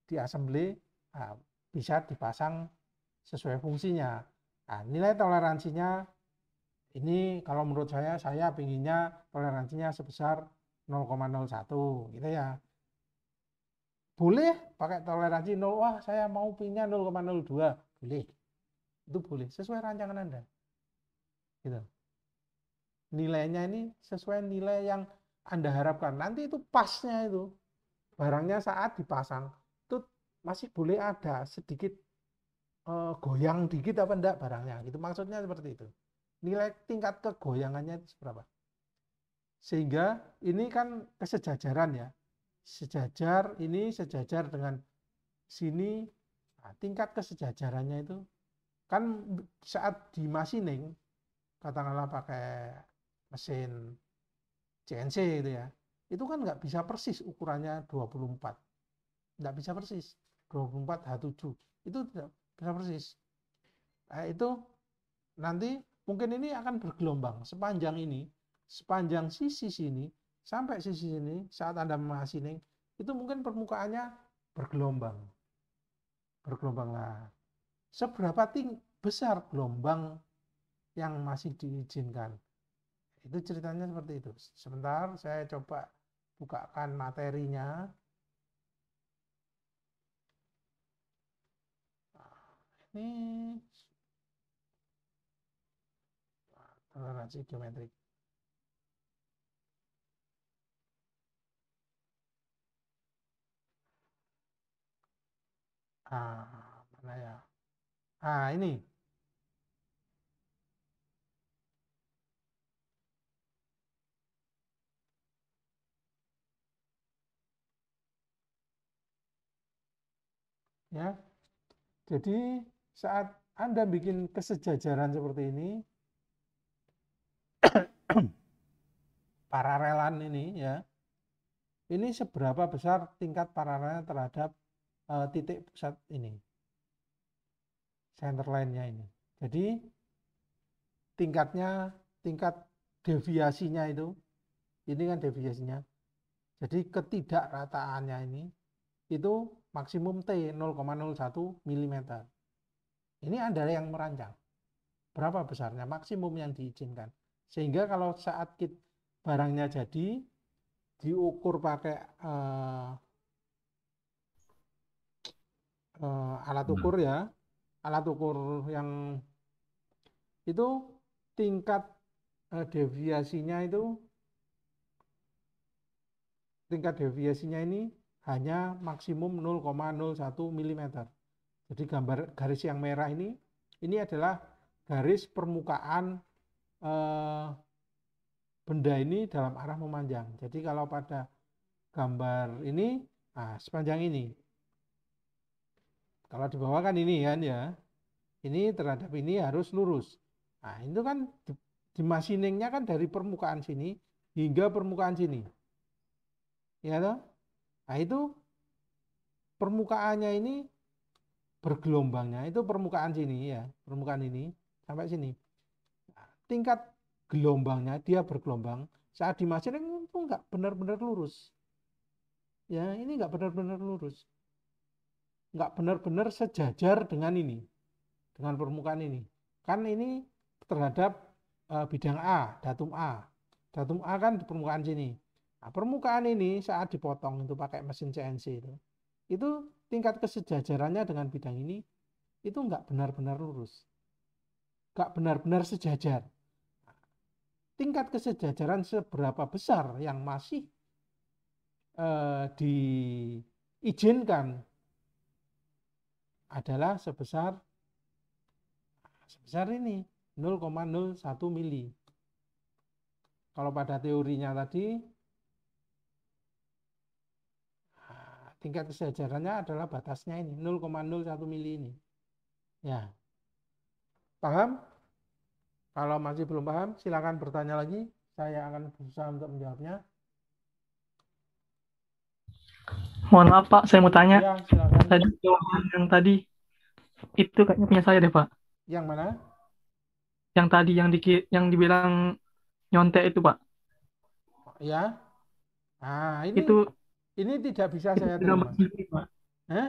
diassemble, nah, bisa dipasang sesuai fungsinya. Nah, nilai toleransinya ini kalau menurut saya pinginnya toleransinya sebesar 0,01 gitu ya. Boleh pakai toleransi 0, wah saya mau pinnya 0,02, boleh. Itu boleh, sesuai rancangan Anda. Gitu. Nilainya ini sesuai nilai yang Anda harapkan. Nanti itu pasnya itu, barangnya saat dipasang, itu masih boleh ada sedikit goyang dikit apa enggak barangnya. Gitu maksudnya seperti itu. Nilai tingkat kegoyangannya itu seberapa. Sehingga ini kan kesejajaran ya. Sejajar dengan sini, nah, tingkat kesejajarannya itu kan saat di machining, katakanlah pakai mesin CNC itu ya, itu kan nggak bisa persis ukurannya 24, nggak bisa persis 24 H7, itu tidak bisa persis. Nah, itu nanti mungkin ini akan bergelombang sepanjang sisi sini sampai sisi sini saat Anda memachining itu mungkin permukaannya bergelombang lah. Seberapa besar gelombang yang masih diizinkan? Itu ceritanya seperti itu. Sebentar saya coba bukakan materinya. Ini toleransi geometrik. Mana ya? Ini. Ya. Jadi saat Anda bikin kesejajaran seperti ini, paralelan ini ya, ini seberapa besar tingkat paralelnya terhadap titik pusat ini, center line-nya ini. Jadi tingkat deviasinya ini kan deviasinya. Jadi ketidakrataannya ini itu maksimum T 0,01 mm. Ini Anda yang merancang. Berapa besarnya maksimum yang diizinkan. Sehingga kalau saat barangnya jadi diukur pakai alat ukur ya, alat ukur yang itu tingkat deviasinya itu, tingkat deviasinya ini hanya maksimum 0,01 mm. Jadi gambar garis yang merah ini adalah garis permukaan benda ini dalam arah memanjang. Jadi kalau pada gambar ini, nah sepanjang ini. Kalau di bawah kan ini kan ya, ini terhadap ini harus lurus. Nah itu kan di machiningnya kan dari permukaan sini hingga permukaan sini. Ya toh? Nah itu permukaannya ini bergelombangnya itu permukaan sini ya, permukaan ini sampai sini. Tingkat gelombangnya dia bergelombang saat di machining itu nggak benar-benar lurus. Ya ini nggak benar-benar lurus, nggak benar-benar sejajar dengan ini, dengan permukaan ini. Kan ini terhadap bidang A, datum A. Datum A kan di permukaan sini. Nah, permukaan ini saat dipotong itu pakai mesin CNC itu tingkat kesejajarannya dengan bidang ini itu nggak benar-benar lurus, nggak benar-benar sejajar. Tingkat kesejajaran seberapa besar yang masih diizinkan adalah sebesar ini 0,01 mili. Kalau pada teorinya tadi tingkat kesejajarannya adalah batasnya ini 0,01 mili ini. Ya. Paham? Kalau masih belum paham, silakan bertanya lagi. Saya akan berusaha untuk menjawabnya. Mohon maaf Pak, saya mau tanya. Ya, silakan. Tadi jawaban yang tadi itu kayaknya punya saya deh Pak. Yang mana? Yang tadi yang dibilang nyontek itu Pak. Ya. Nah, Itu ini tidak bisa saya gambar terima. sendiri Pak. Ya,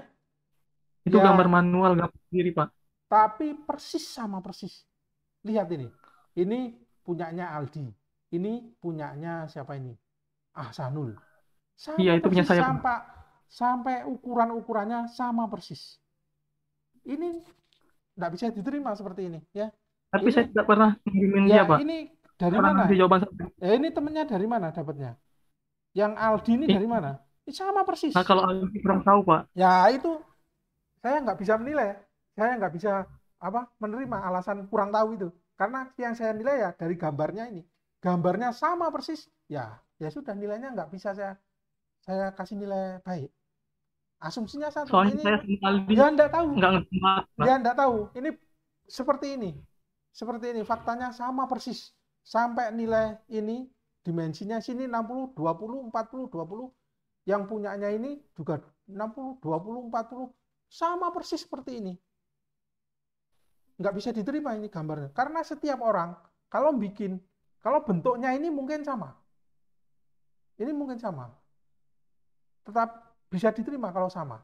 Itu gambar manual, gambar sendiri Pak. tapi persis sama persis. Lihat ini. Ini punyanya Aldi. Ini punyanya siapa ini? Ahsanul. Sama Iya, itu punya persis, saya Pak. sampai ukuran-ukurannya sama persis. Ini nggak bisa diterima seperti ini, ya. Tapi Ini, saya tidak pernah ngirimin ya, dia Pak. ini dari Pernah mana? ngasih jawaban saya. Ini temennya dari mana dapatnya? Yang Aldi ini dari mana? Ini sama persis. Nah kalau Aldi kurang tahu Pak. Ya itu saya nggak bisa menilai. Saya nggak bisa menerima alasan kurang tahu itu. Karena yang saya nilai ya dari gambarnya ini. Gambarnya sama persis. Ya sudah, nilainya nggak bisa saya kasih nilai baik. Asumsinya satu. Soalnya ini saya sama Aldi ya enggak tahu. nggak ngerti Pak. Ya enggak tahu. Ini seperti ini. Seperti ini. Faktanya sama persis. Sampai nilai ini dimensinya sini 60, 20, 40, 20. Yang punyanya ini juga 60, 20, 40. Sama persis seperti ini. Nggak bisa diterima ini gambarnya. Karena setiap orang kalau bentuknya ini mungkin sama. Ini mungkin sama. Tetap bisa diterima kalau sama.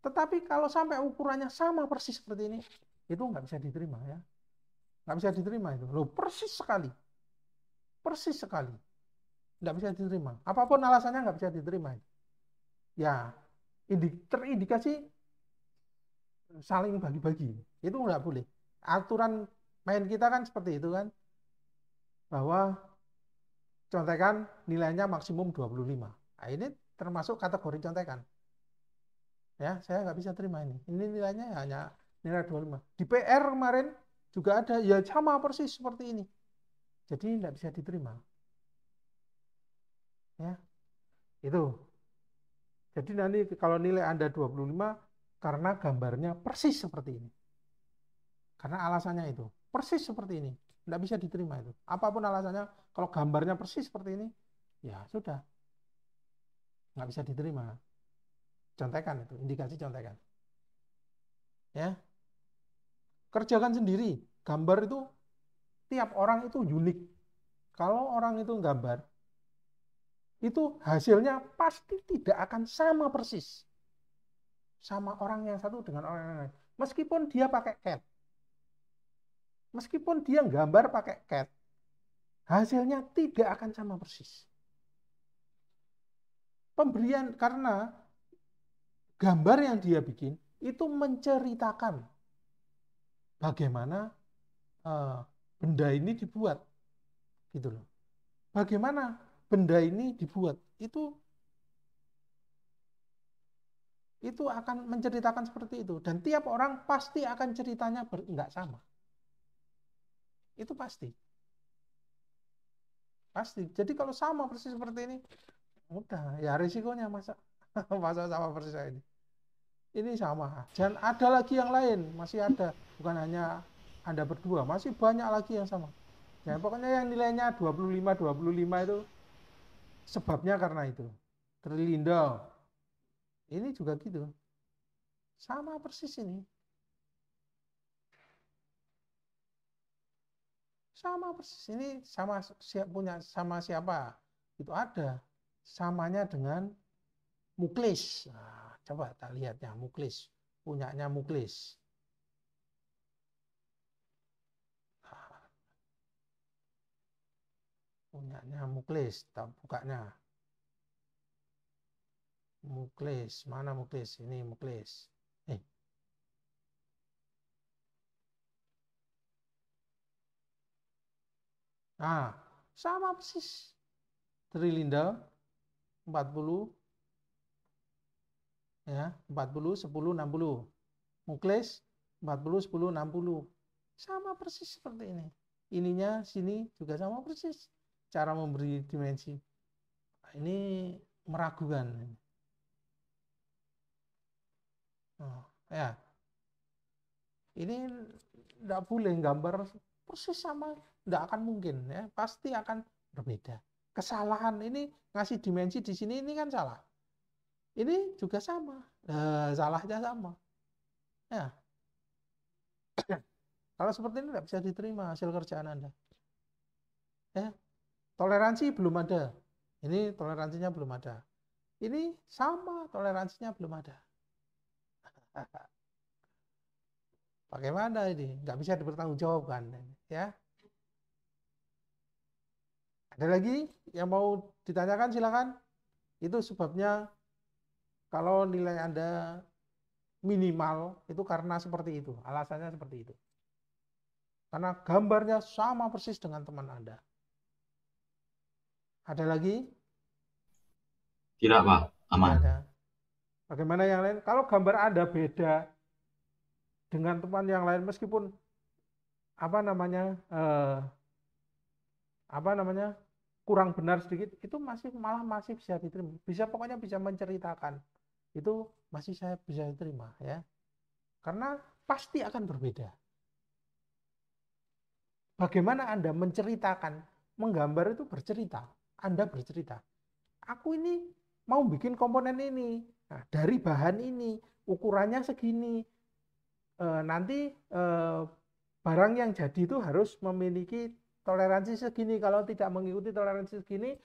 Tetapi kalau sampai ukurannya sama persis seperti ini, itu nggak bisa diterima ya. Nggak bisa diterima itu. Loh, persis sekali. Persis sekali. Nggak bisa diterima. Apapun alasannya nggak bisa diterima. Ya, terindikasi saling bagi-bagi. Itu nggak boleh. Aturan main kita kan seperti itu kan. Bahwa contekan nilainya maksimum 25. Nah, ini termasuk kategori contekan. Ya, saya nggak bisa terima ini. Ini nilainya hanya nilai 25. Di PR kemarin juga ada, ya sama persis seperti ini. Jadi nggak bisa diterima. Ya, itu. Jadi nanti kalau nilai Anda 25, karena gambarnya persis seperti ini. Karena alasannya itu. Persis seperti ini. Nggak bisa diterima itu. Apapun alasannya, kalau gambarnya persis seperti ini, ya sudah. Nggak bisa diterima. Contekan itu, indikasi contekan. Ya. Kerjakan sendiri. Gambar itu, tiap orang itu unik. Kalau orang itu gambar, itu hasilnya pasti tidak akan sama persis. Sama orang yang satu dengan orang yang lain. Meskipun dia pakai CAD. Meskipun dia gambar pakai CAD. Hasilnya tidak akan sama persis. Pemberian, karena gambar yang dia bikin itu menceritakan bagaimana benda ini dibuat. gitu loh. Bagaimana benda ini dibuat? Itu akan menceritakan seperti itu, dan tiap orang pasti akan ceritanya nggak sama. Itu pasti. Jadi kalau sama persis seperti ini, udah ya risikonya masa sama persis ini. Ini sama. Dan ada lagi yang lain, masih ada. Bukan hanya Anda berdua, masih banyak lagi yang sama. Ya, pokoknya yang nilainya 25 itu sebabnya karena itu. Trilindo. Ini juga gitu. Sama persis ini. Sama persis ini, sama siapa? Itu ada. Samanya dengan Muklis. Nah, coba tak lihatnya Muklis. Punyanya Muklis. Punyanya Muklis, tak bukanya. Muklis, mana Muklis? Ini Muklis. Nah, sama persis. Trilindo 40 ya, 40 10 60. Muklis 40 10 60. Sama persis seperti ini. Ininya sini juga sama persis. Cara memberi dimensi. Ini meragukan. Oh, ya. Ini tidak boleh gambar persis sama, tidak akan mungkin ya, pasti akan berbeda. Kesalahan ini ngasih dimensi di sini ini kan salah. Ini juga sama, salahnya sama. Ya. Kalau seperti ini tidak bisa diterima hasil kerjaan Anda. Ya. Toleransi belum ada. Ini toleransinya belum ada. Ini sama, toleransinya belum ada. Bagaimana ini? Nggak bisa dipertanggungjawabkan. Ya. Ada lagi yang mau ditanyakan silakan. Itu sebabnya kalau nilai Anda minimal itu karena seperti itu. Alasannya seperti itu. Karena gambarnya sama persis dengan teman Anda. Ada lagi? Tidak, Pak. Aman. Tidak ada. Bagaimana yang lain? Kalau gambar Anda beda dengan teman yang lain, meskipun apa namanya kurang benar sedikit, itu malah masih bisa diterima. Pokoknya bisa menceritakan. Itu masih saya bisa diterima ya. Karena pasti akan berbeda. Bagaimana Anda menceritakan, menggambar itu bercerita. Anda bercerita. Aku ini mau bikin komponen ini. Nah, dari bahan ini, ukurannya segini. Nanti barang yang jadi itu harus memiliki toleransi segini. Kalau tidak mengikuti toleransi segini,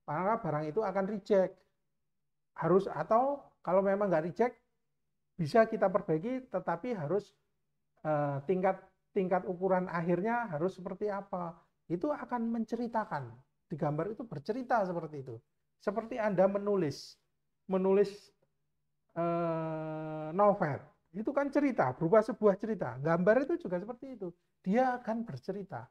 maka barang itu akan reject. Harus, atau kalau memang nggak reject, bisa kita perbaiki, tetapi harus tingkat ukuran akhirnya harus seperti apa. Itu akan menceritakan. Di gambar itu bercerita seperti itu. Seperti Anda menulis novel. Itu kan cerita, berupa sebuah cerita. Gambar itu juga seperti itu. Dia akan bercerita.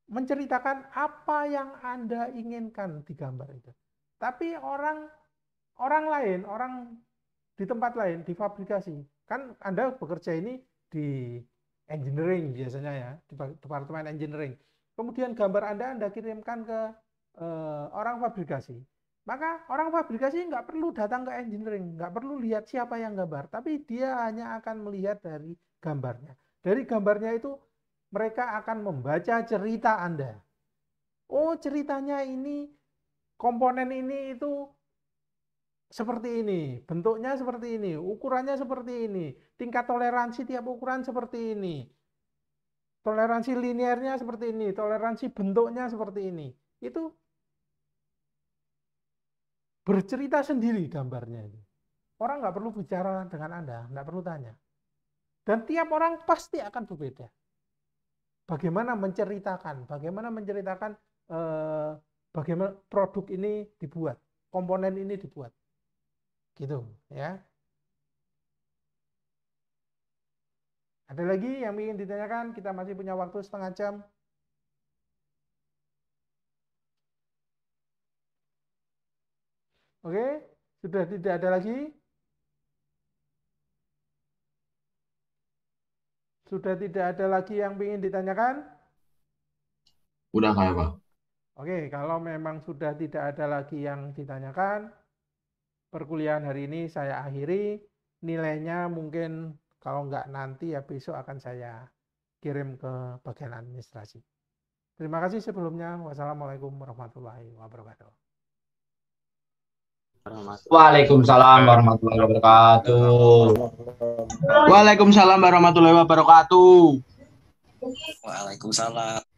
Menceritakan apa yang Anda inginkan di gambar itu. Tapi orang lain, orang di tempat lain, di fabrikasi. Kan Anda bekerja ini di engineering biasanya ya, di departemen engineering. Kemudian gambar Anda kirimkan ke orang fabrikasi. Maka orang fabrikasi nggak perlu datang ke engineering, nggak perlu lihat siapa yang gambar, tapi dia hanya akan melihat dari gambarnya. Dari gambarnya itu mereka akan membaca cerita Anda. Oh, ceritanya ini, komponen ini itu seperti ini, bentuknya seperti ini, ukurannya seperti ini, tingkat toleransi tiap ukuran seperti ini, toleransi linearnya seperti ini, toleransi bentuknya seperti ini. Itu bercerita sendiri gambarnya itu. Orang nggak perlu bicara dengan Anda, nggak perlu tanya. Dan tiap orang pasti akan berbeda. Bagaimana menceritakan bagaimana produk ini dibuat, komponen ini dibuat. Gitu ya. Ada lagi yang ingin ditanyakan? Kita masih punya waktu setengah jam. Oke, sudah tidak ada lagi? Sudah tidak ada lagi yang ingin ditanyakan? Udah kayak Pak. Oke, kalau memang sudah tidak ada lagi yang ditanyakan, perkuliahan hari ini saya akhiri. Nilainya mungkin kalau nggak nanti ya besok akan saya kirim ke bagian administrasi. Terima kasih sebelumnya. Wassalamualaikum warahmatullahi wabarakatuh. Waalaikumsalam warahmatullahi wabarakatuh. Waalaikumsalam warahmatullahi wabarakatuh. Waalaikumsalam.